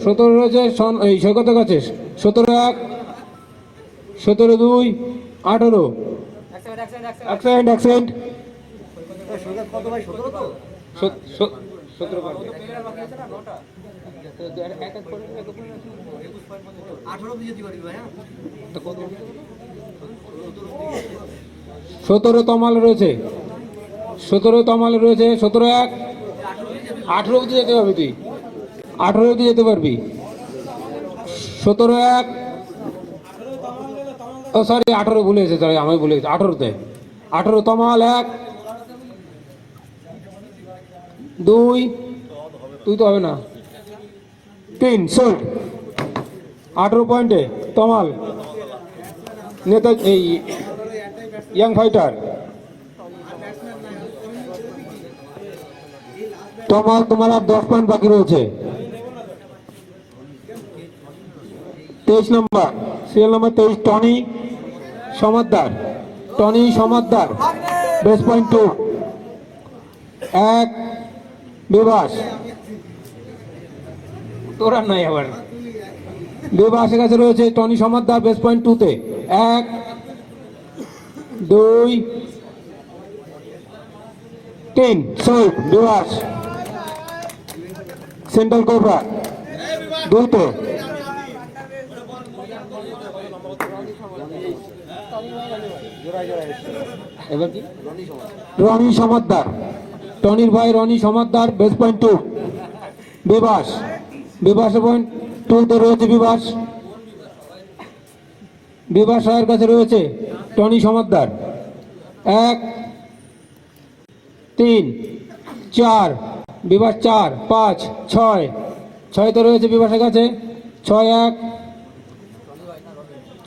17 রয়েছে এই সৈকতের কাছে। 17-1 17-2 18। অ্যাক্সিডেন্ট কত ভাই 17 তো? 17 18 দিয়ে দিতে পারি ভাই। হ্যাঁ 17 তমাল রয়েছে। 17 তমাল রয়েছে। 17-1 18 অবধি যেতে পারবি তুই। 18 অবধি যেতে পারবি। 17-1 ও সরি 18 ভুলে গেছে, সরি আমি ভুলে গেছি। 18তে 18 তমাল 1 2 তুই তো হবে না। 3 সোল্ড। 18 পয়েন্টে তমাল নেতা এই ইয়াং ফাইটার। তোমার আর 10 পয়েন্ট বাকি রয়েছে। 23 নম্বর serial number 23 Tony Samaddar base point 2-1 Bibhas. তোরা নাই আবার বিভাসের কাছে রয়েছে টনি সমাদ্দার বেস পয়েন্ট 2-তে। 1 2 3 সোল্ড বিভাস। সেন্ট্রাল কোবরা 2-তে। এবার কি রনি সমাদ্দার, টনির ভাই রনি সমাদ্দার বেস পয়েন্ট 2 বিভাসের পয়েন্ট 2-তে রয়েছে বিভাস রায়ের কাছে রয়েছে টনি সমাদ্দার। 1 3 4 বিভাস 4 5 6তে রয়েছে বিভাসের কাছে। 6-1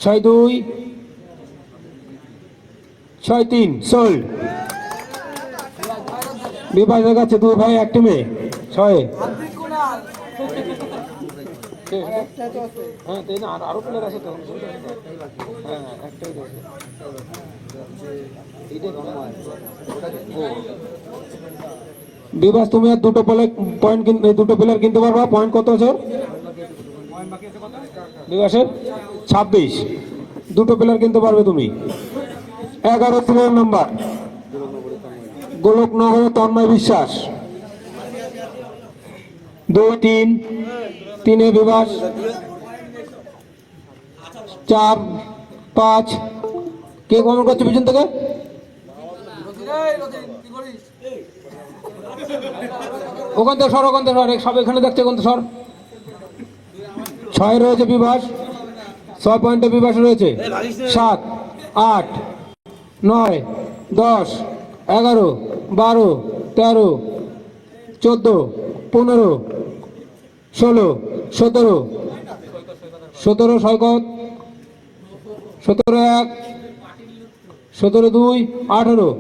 6-2 6-3 সোল্ড বিভাসের কাছে। 2 ভাই এক টিমে 6। হ্যাঁ তাই না, আরো প্লেয়ার আছে তো। হ্যাঁ একটাই আছে। বিভাস তুমি আর দুটো প্লেয়ার কিনতে পারবা। পয়েন্ট কত আছে বিভাসের? 26। দুটো প্লেয়ার কিনতে পারবে তুমি। 11 নম্বর গোলকনগর তন্ময় বিশ্বাস। 2-3 বিভাস। 4-5 কে কমেন্ট করছে পিছন থেকে? ওখান থেকে সর সব এখানে দেখছে। ওখান থেকে সর। 6 রয়েছে বিভাস। 6 পয়েন্টে বিভাস রয়েছে। 7 8 9 10 11 12 13 14 15 16 17 সৈকত। 17-1 17-2 18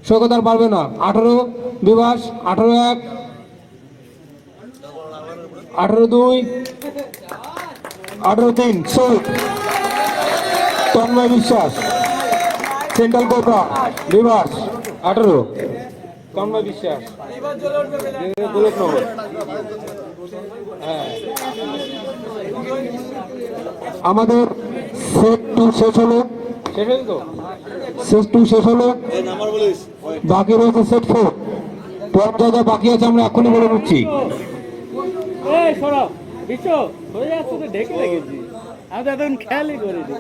সৈকত আর পারবে না। 18 বিভাস, 18-1, 18-2, 18-3 সৈকত। তন্ময় বিশ্বাস, সেন্ট্রাল কোবরা বিভাস 18, তন্ময় বিশ্বাস গোলকনগর। হ্যাঁ, আমাদের সেট 2 শেষ হলো। শেষ হয়েছে তো? সেট 2 শেষ হলো। এই নাম্বার বলিস বাকি রয়েছে সেট 4। পয়েন্ট যা যা বাকি আছে আমরা এখনই বলে দিচ্ছি। এই সরব বিশ্ব হয়ে যাচ্ছে তো ঢেকে লেগেছি, আমি তো এতক্ষণ খেয়ালই করিনি।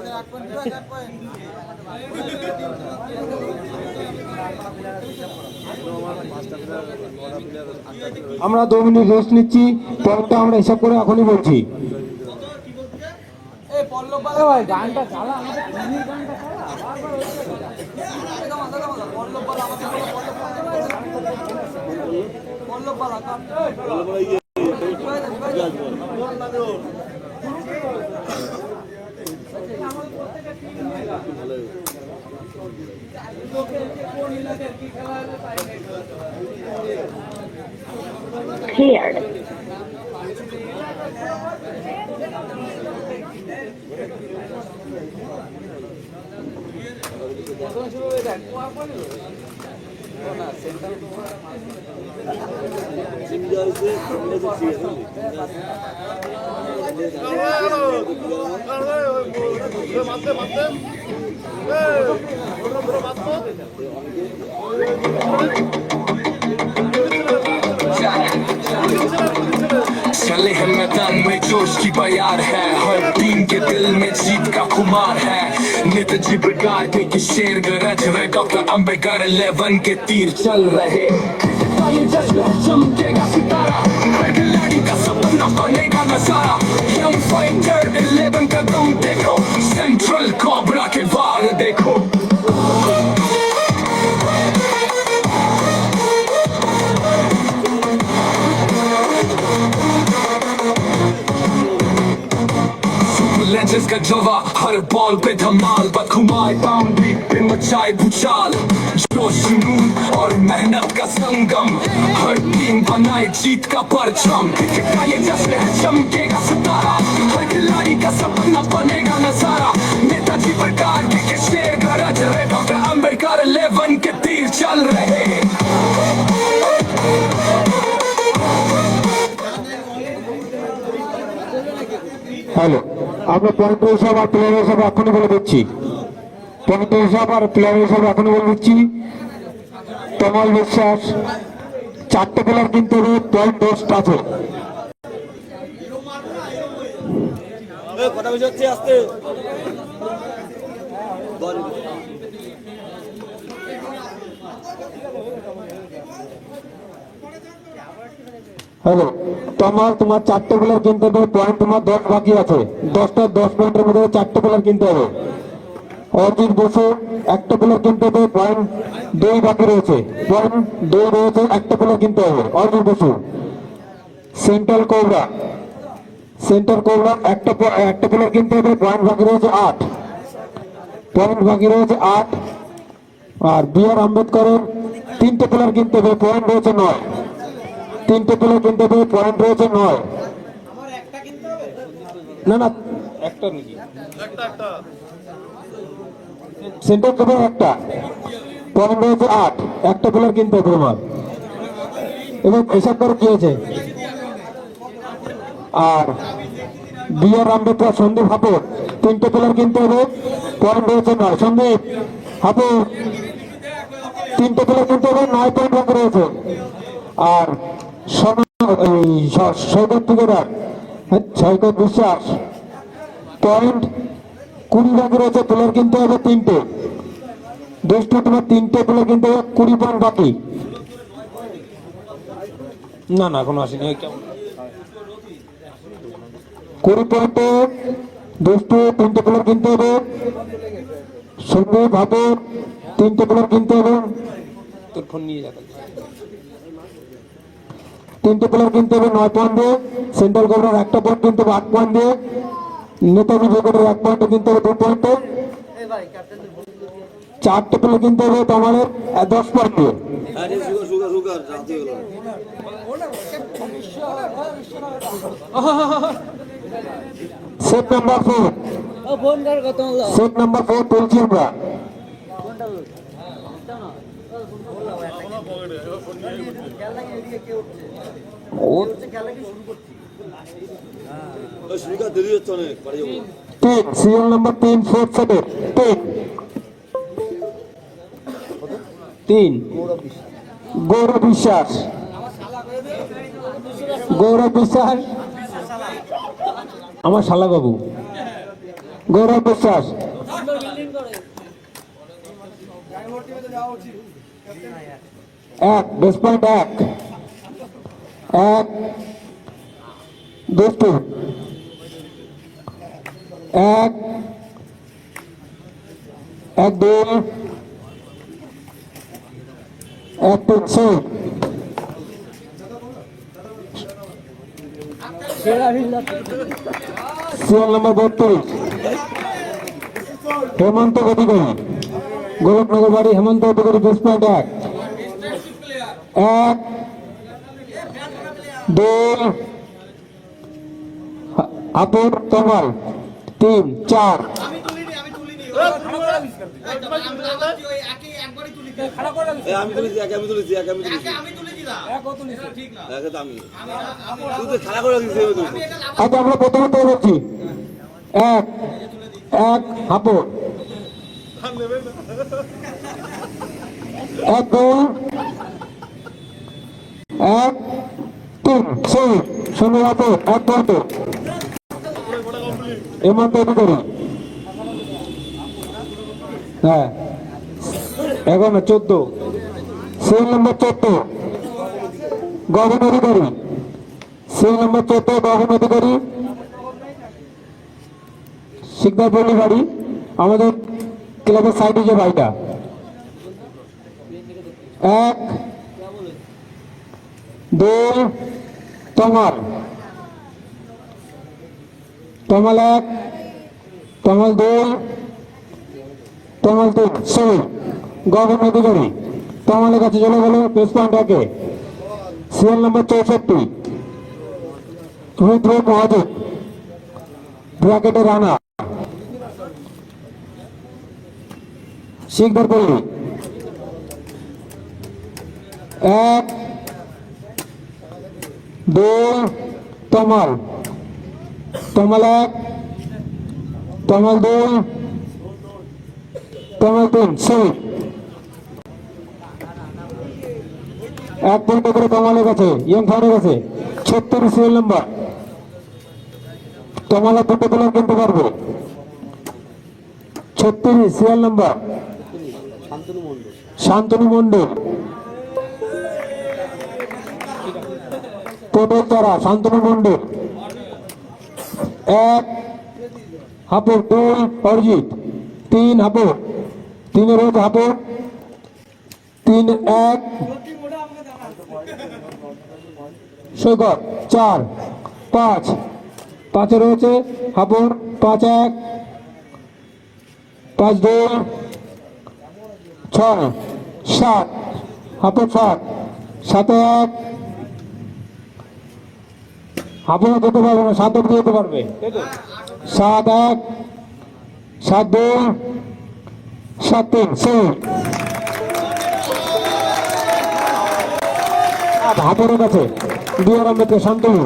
আমরা 2 মিনিট রেস্ট নিচ্ছি, পয়েন্টটা আমরা হিসাব করে এখনই বলছি। গানটা চালা, আমাদের টিভির গানটা চালা, Cleared. चले हैं मैदान में जोश की बयार है, हर टीम के दिल में जीत का खुमार है। नेताजी ब्रिगेड के शेर गरज रहे, डॉक्टर अंबेडकर 11 के तीर चल रहे। ये जश्न है, चमकेगा सितारा, हर खिलाड़ी का सपना बनेगा नजारा। यंग फाइटर 11 का दम देखो, सेंट्रल कोबरा के वार देखो। लेजेंड्स का जलवा, हर बॉल पे धमाल, बदखुमार बाउंड्री पे मचाए भूचाल। जोश जुनून और मेहनत का संगम, हर टीम बनाए जीत का परचम। क्रिकेट का ये जश्न है, चमकेगा सितारा, हर खिलाड़ी का सपना बनेगा नजारा। नेताजी ब्रिगेड के शेर गरज रहे, डॉक्टर अंबेडकर 11 के तीर चल रहे। হ্যালো, আমরা পয়েন্ট হিসাব আর প্লেয়ার হিসাব এখনই বলে দিচ্ছি। পয়েন্ট হিসাব আর প্লেয়ার হিসাব এখনই বলে দিচ্ছি। তমাল বিশ্বাস 4টে প্লেয়ার কিনতে হবে, পয়েন্ট 10 আছে। কথা বেশি হচ্ছে, আসতে হ্যালো, তোমার 4টে প্লেয়ার কিনতে হবে, পয়েন্ট তোমার 10 বাকি আছে। 10টা 10 পয়েন্টের মধ্যে 4টে প্লেয়ার কিনতে হবে। অজিত বসু 1টা প্লেয়ার কিনতে হবে, পয়েন্ট 2 বাকি রয়েছে। পয়েন্ট 2 রয়েছে, 1টা প্লেয়ার কিনতে হবে। অজিত বসু। সেন্ট্রাল কোবরা 1টা প্লেয়ার কিনতে হবে, পয়েন্ট বাকি রয়েছে 8। পয়েন্ট বাকি রয়েছে 8। আর বি.আর. আম্বেদকরের 3টে প্লেয়ার কিনতে হবে, পয়েন্ট রয়েছে 9। 3টে প্লেয়ার কিনতে হবে, পয়েন্ট রয়েছে 9। না না, একটা নাকি সেন্ট্রাল কোবরা 1টা, পয়েন্ট রয়েছে 8। 1টা প্লেয়ার কিনতে হবে তোমার। এবং হিসাব করে কি হয়েছে। আর বি.আর. আম্বেদকর সন্দীপ হাপুর 3টে প্লেয়ার কিনতে হবে, পয়েন্ট রয়েছে 9। সন্দীপ হাপুর 3টে প্লেয়ার কিনতে হবে, 9 পয়েন্ট বাকি রয়েছে। আর সৈকত বিশ্বাস পয়েন্ট 20 বাকি রয়েছে, প্লেয়ার কিনতে হবে 3টে। দুষ্টু তোমার 3টে প্লেয়ার কিনতে হবে, 20 পয়েন্ট বাকি। না না, কোনো আসেনি। 20 পয়েন্টে দুষ্টু 3টে প্লেয়ার কিনতে হবে। সন্দীপ হাপুর 3টে প্লেয়ার কিনতে হবে। তোর ফোন নিয়ে যাবে। 3টে প্লেয়ার কিনতে হবে 9 পয়েন্ট দিয়ে। সেন্ট্রাল কোবরার 1টা পয়েন্ট কিনতে হবে 8 পয়েন্ট দিয়ে। নেতাজি ব্রিগেডের 1 পয়েন্ট কিনতে হবে 2 পয়েন্টে। 4টে পেলে কিনতে হবে তোমাদের 10 পয়েন্টে। আরে সুগার সুগার জানতে গেল সেট নাম্বার 4, সেট নাম্বার 4 তুলছি আমরা। সুগার দেরি হচ্ছে অনেক বাড়ি যাবো 3 সিরিয়াল নাম্বার 3 4 সেটে 3 গৌরব বিশ্বাস, গৌরব বিশ্বাস আমার শালা বাবু, গৌরব বিশ্বাস। এক বেস পয়েন্ট 1 দুটো 1 1 2 1 3 সিরিয়াল নাম্বার 32 হেমন্ত অধিকারী, গোরখনগর বাড়ি হেমন্ত অধিকারী, বেস পয়েন্ট 1 1 2 আপুর তমাল 3 4 আমি তুলেছি আমি তুলেছি আমি তুলেছি তুই তো খেলা করে দিচ্ছি আচ্ছা আমরা প্রথমে তো বলছি 1 1 আপুর 1 2 1 3 শোনো আপু 1 পয়েন্ট হেমন্ত অধিকারী। হ্যাঁ এখন 14 সিরিয়াল নাম্বার 14 গগন অধিকারী, সিরিয়াল নাম্বার 14 গগন অধিকারী, শিকদারপল্লী বাড়ি, আমাদের ক্লাবের সাইডে যে বাড়িটা। 1 2 তমাল 1 তমাল 2 তমাল 3 গগন অধিকারী তমালের কাছে চলে গেল বেস পয়েন্ট 1 সিরিয়াল নাম্বার 64 রুদ্র মহাদেব ব্র্যাকেটে রানা, শিকদারপল্লী। 1 2 তমাল 1 তমাল 2 তমাল 3 1 পয়েন্ট করে তমালের কাছে ইয়ং ফানের কাছে 36 সিরিয়াল নাম্বার তমাল 2 প্লেয়ার কিনতে পারবে। 36 serial number Shantanu Mondal, total তারা শান্তনু মন্ডল। 1 হাপুর 2 অরিজিৎ 3 হাপুর 3 রোজ হাপুর 3 1 সৈকত 4 5 5 রয়েছে হাপুর 5 1 5 2 6 7 হাপুর 7 7 1 হাপুর যেতে পারবে না 7 অব্দি যেতে পারবে 7 1 7 2 7 3 হাপুরের কাছে বিআর আম্বেদকর শান্তনু।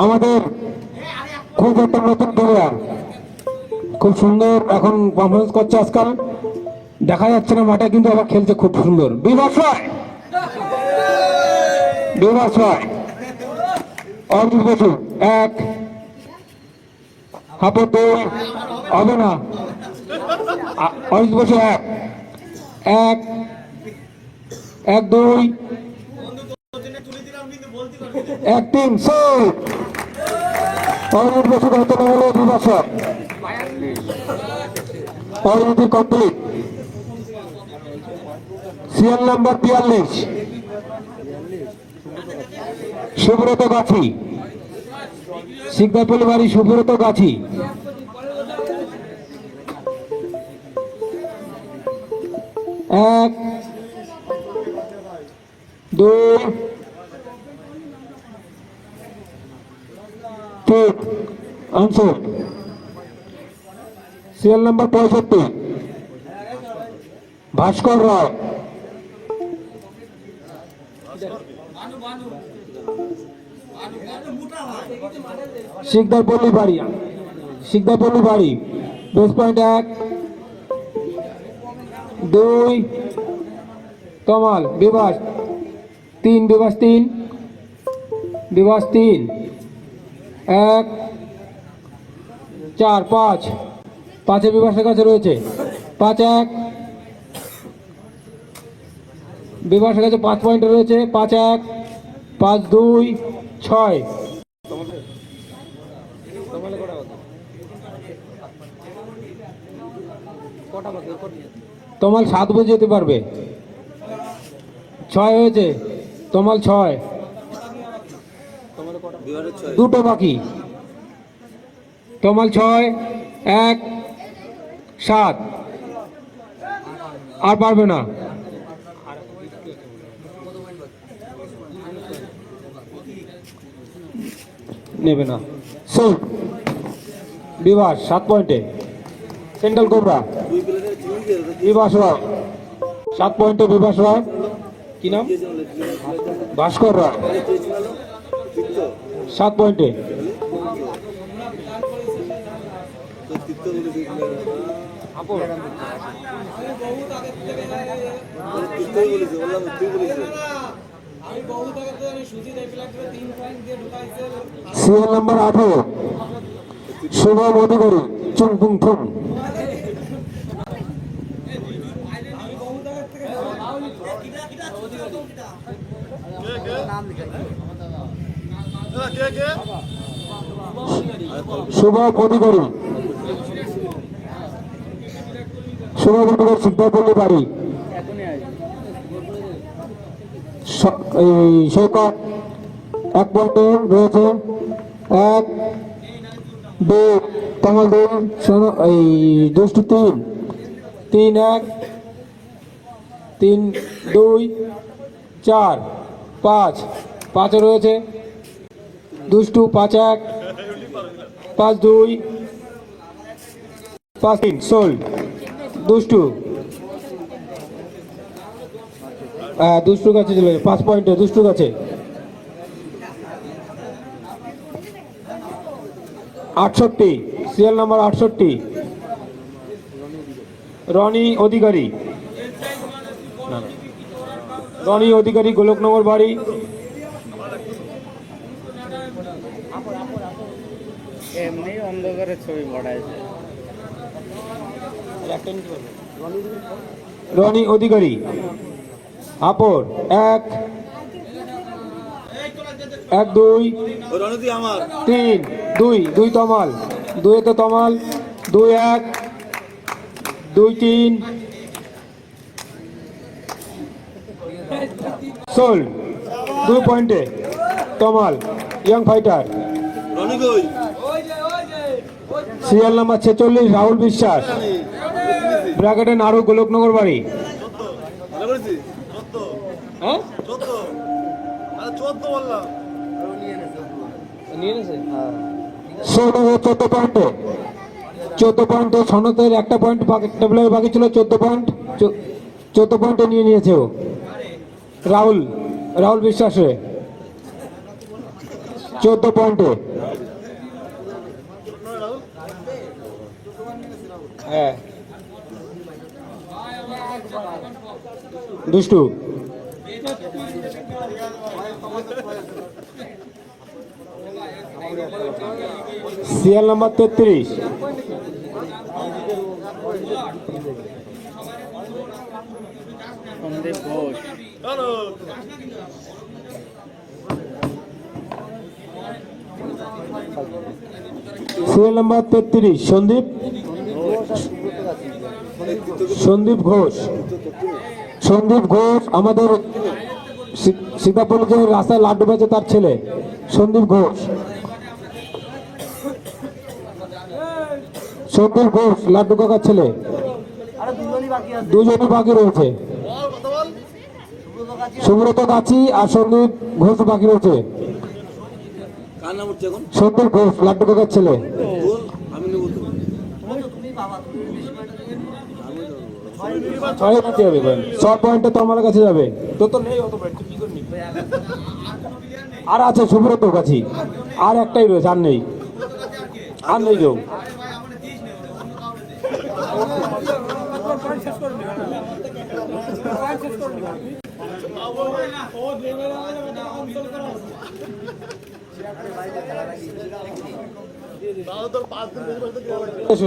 আমাদের খুব একটা নতুন প্লেয়ার, খুব সুন্দর এখন পারফরমেন্স করছে আজকাল, দেখা যাচ্ছে না মাঠে কিন্তু আবার খেলছে খুব সুন্দর। বিভাস রায় অর্জুন বসু 1 হাপুর 2 হবে না অর্জুন বসু 1 1 2 1 3 অর্জুন বসু হতে না হলো Bibhas Arjun complete. Serial number 42 Subrata গাছি শিকদারপল্লী বাড়ি সুব্রত গাছি। এক, দুই, তিন, আনসার। সিরিয়াল নাম্বার 65, ভাস্কর রায়। শিকদারপল্লী বাড়ি, শিকদারপল্লী বাড়ি, বেস পয়েন্ট 1, 2, তমাল বিবাস 3, বিবাস 3, বিবাস 3, 1, 4, 5, 5 বিবাসের কাছে রয়েছে, 5, 1, বিবাসের কাছে 5 পয়েন্টে রয়েছে, 5, 1, 5, 2, 6। তমাল 7 বুঝে যেতে পারবে, 6 হয়েছে, তমাল 6, দুটো বাকি, তমাল 6, 1, 7, আর পারবে না। নেবে না। সোল বিবাস 7 পয়েন্টে, সেন্ট্রাল কোবরা বিবাস রায় 7 পয়েন্টে, বিবাস রায়। কি নাম? ভাস্কর রায় 7 পয়েন্টে। সিরিয়াল নাম্বার 18, শুভম অধিকারী চুংপুং থুং। শুভম অধিকারী, শুভম অধিকারী শিকদারপল্লী বাড়ি। সৈকত 1 পয়েন্টে রয়েছে, 1, 2, তমাল 2, দুষ্টু 3, 3, 1, 3, 2, 4, 5, 5 রয়েছে, দুষ্টু 5, 1, 5, 2, 5, 3, সোল দুষ্টু, দুষ্টু কাছে চলে 5 পয়েন্টে, দুষ্টু কাছে। 68, সিরিয়াল নাম্বার 68, রনি অধিকারী, রনি অধিকারী গোলকনগর বাড়ি। এমনি অন্ধকারে ছবি পড়াইছে। রনি অধিকারী আপর 1, 1, 2, 3, 2 তমাল, 2 তো তমাল, 2, 1, 2, 3, সোল 2 পয়েন্টে, Tamal young fighter. Serial number 46, Rahul Biswas, ব্র্যাকেটে নাড়ু গোলকনগর বাড়ি। হ্যাঁ 14 পয়েন্টে, 14 পয়েন্টে সনতের 1 পয়েন্ট টেবিলের বাকি ছিল, 14 পয়েন্ট, 14 পয়েন্টে নিয়ে নিয়েছে ও। রাহুল, রাহুল বিশ্বাসে 14 পয়েন্টে। হ্যাঁ দুষ্টু serial number 33, Sandip Ghosh, serial number 33, Sandip, Sandip Ghosh, Sandip Ghosh আমাদের সীতাপুর যে রাস্তায় লাড্ডু বেচে তার ছেলে সন্দীপ ঘোষ। সন্দীপ ঘোষ লাড্ডু কাকার ছেলে, দুজনই বাকি রয়েছে। সুব্রত গাছি আর সন্দীপ ঘোষ বাকি রয়েছে। কার নাম হচ্ছে এখন? সন্দীপ ঘোষ লাড্ডু কাকার ছেলে। বল, আমি নেবো তো। ছয় বাকি হবে ভাই, 6 পয়েন্টে তো আমার কাছে যাবে। তো তো নেই অত পয়েন্ট, কি করবি? আর আছে সুব্রত গাছি, আর একটাই রয়েছে, আর নেই, আর নেই কেউ।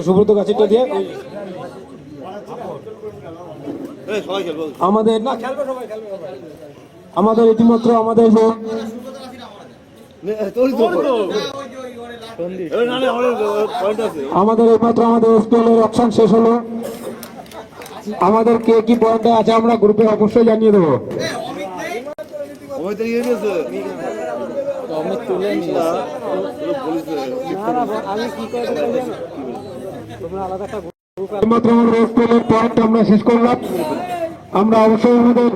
সুব্রত গাছিটা দিয়ে সবাই খেলবো। আমাদের না খেলবে সবাই, আমাদের ইতিমাত্র আমাদের যে আমাদের এইমাত্র আমাদের স্কুলের অপশন শেষ হলো। আমাদের কে কি পয়েন্টে আছে আমরা গ্রুপে অবশ্যই জানিয়ে দেবো। এইমাত্র আমাদের স্কুলের পয়েন্ট আমরা শেষ করলাম। আমরা অবশ্যই আমাদের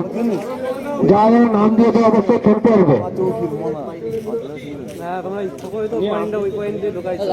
যা যা নাম দিয়েছে অবশ্যই খেলতে পারবে। তোমরা ইচ্ছা করে তো পয়েন্টটা ওই পয়েন্ট দিয়ে ঢোকাইছো।